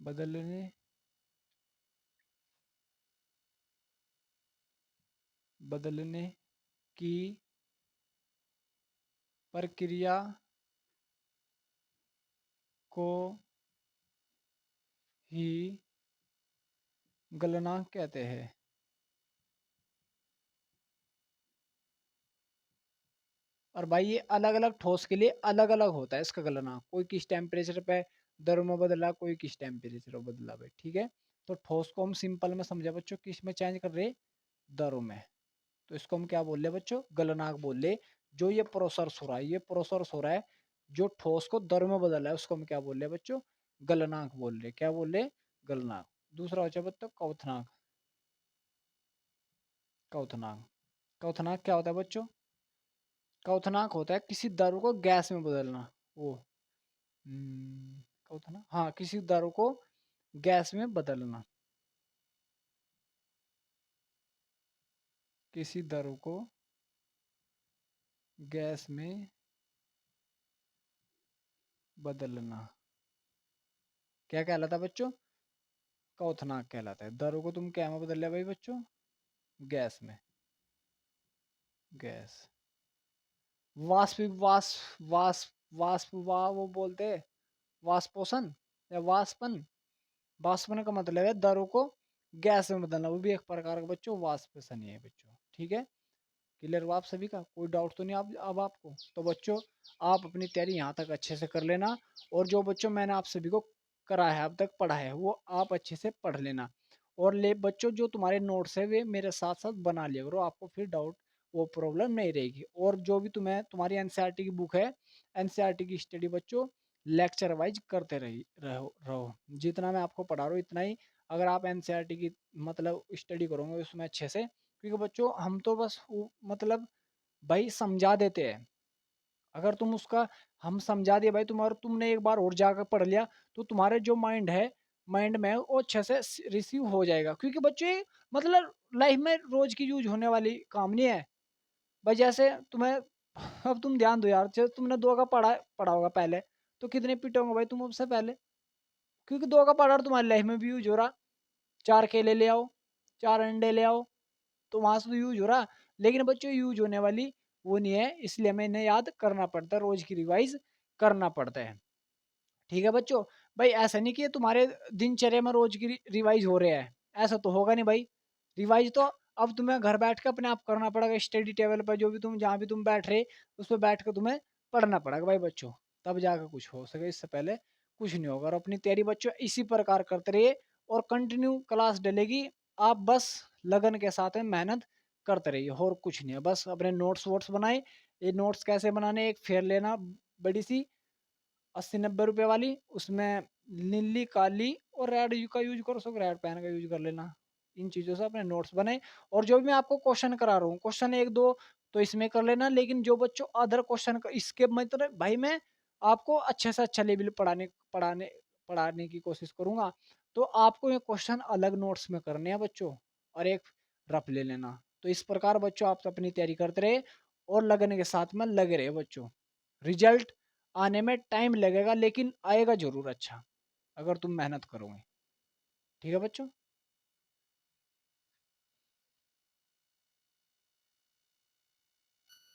बदलने बदलने की प्रक्रिया को ही गलनांक कहते हैं। और भाई ये अलग अलग ठोस के लिए अलग अलग होता है इसका गलनांक, कोई किस टेम्परेचर पे दरों में बदला, कोई किस टेम्परेचर पे बदला भाई, ठीक है। तो ठोस को हम सिंपल में समझा बच्चों, किस में चेंज कर रहे, दरों में। तो इसको हम क्या बोल रहे बच्चों, गलनांक बोल रहे। जो ये प्रोसेस हो रहा है, ये प्रोसेस हो रहा है जो ठोस को दर में बदल रहा है, उसको हम क्या बोल रहे हैं बच्चों, गलनांक बोल रहे। क्या बोल रहे, गलनांक। दूसरा हो जाए बच्चों क्वथनांक। क्वथनांक, क्वथनांक क्या होता है बच्चों, क्वथनांक होता है किसी दारू को गैस में बदलना। वो क्वथनांक, हाँ, किसी दारू को गैस में बदलना, किसी दारू को गैस में बदलना क्या कहलाता है बच्चों, क्वथनांक कहलाता है। दारू को तुम क्या में बदल लिया भाई बच्चों, गैस में, गैस। वाष्प वाष्प वाष्प वाष्प वो बोलते हैं वाष्पोषण या वाष्पन। वाष्पन का मतलब है दारू को गैस में बदलना, वो भी एक प्रकार का बच्चों वाष्पोषण ही है बच्चों, ठीक है। क्लियर हुआ आप सभी का, कोई डाउट तो नहीं आप अब आपको। तो बच्चों आप अपनी तैयारी यहाँ तक अच्छे से कर लेना, और जो बच्चों मैंने आप सभी को करा है अब तक पढ़ा है वो आप अच्छे से पढ़ लेना। और ले बच्चों जो तुम्हारे नोट्स है वे मेरे साथ साथ बना लिया करो, आपको फिर डाउट वो प्रॉब्लम नहीं रहेगी। और जो भी तुम्हें तुम्हारी एनसीईआरटी की बुक है, एनसीईआरटी की स्टडी बच्चों लेक्चर वाइज करते रहो। जितना मैं आपको पढ़ा रहा हूँ इतना ही, अगर आप एनसीईआरटी की मतलब स्टडी करोगे उसमें अच्छे से, क्योंकि बच्चों हम तो बस मतलब भाई समझा देते हैं। अगर तुम उसका हम समझा दिए भाई, तुम और तुमने एक बार और जाकर पढ़ लिया तो तुम्हारे जो माइंड है, माइंड में वो अच्छे से रिसीव हो जाएगा। क्योंकि बच्चों ये मतलब लाइफ में रोज की यूज होने वाली काम नहीं है भाई। जैसे तुम्हें अब तुम ध्यान दो यार, जैसे तुमने दो का पढ़ा पढ़ा होगा पहले, तो कितने पीटोगे भाई तुम उससे पहले, क्योंकि दो का पढ़ा तुम्हारी लाइफ में भी यूज हो रहा। चार केले ले आओ, चार अंडे ले आओ, तो वहां से तो यूज हो रहा। लेकिन बच्चों यूज होने वाली वो नहीं है, इसलिए हमें इन्हें याद करना पड़ता है, रोज की रिवाइज करना पड़ता है, ठीक है बच्चों। भाई ऐसा नहीं कि ये तुम्हारे दिनचर्या में रोज की रिवाइज हो रहे हैं, ऐसा तो होगा नहीं भाई। रिवाइज तो अब तुम्हें घर बैठ के अपने आप करना पड़ेगा, स्टडी टेबल पर जो भी तुम जहाँ भी तुम बैठ रहे उस पर बैठ के तुम्हें पढ़ना पड़ेगा भाई बच्चों, तब जाकर कुछ हो सके, इससे पहले कुछ नहीं होगा। और अपनी तैयारी बच्चों इसी प्रकार करते रहिए, और कंटिन्यू क्लास डलेगी, आप बस लगन के साथ में मेहनत करते रहिए, और कुछ नहीं है। बस अपने नोट्स वोट्स बनाए, ये नोट्स कैसे बनाने, एक फेयर लेना बड़ी सी 80-90 रुपए वाली, उसमें नीली काली और रेड का यूज करो, सब रेड पेन का यूज कर लेना। इन चीजों से अपने नोट्स बने, और जो भी मैं आपको क्वेश्चन करा रहा हूँ, क्वेश्चन एक दो तो इसमें कर लेना, लेकिन जो बच्चों अदर क्वेश्चन इसके मतलब भाई मैं आपको अच्छे से अच्छा लेवल पढ़ाने पढ़ाने की कोशिश करूंगा। तो आपको ये क्वेश्चन अलग नोट्स में करने हैं बच्चों, और एक रफ ले लेना। तो इस प्रकार बच्चों आप अपनी तैयारी करते रहे, और लगने के साथ में लगे रहे बच्चों। रिजल्ट आने में टाइम लगेगा, लेकिन आएगा जरूर अच्छा, अगर तुम मेहनत करोगे, ठीक है बच्चों।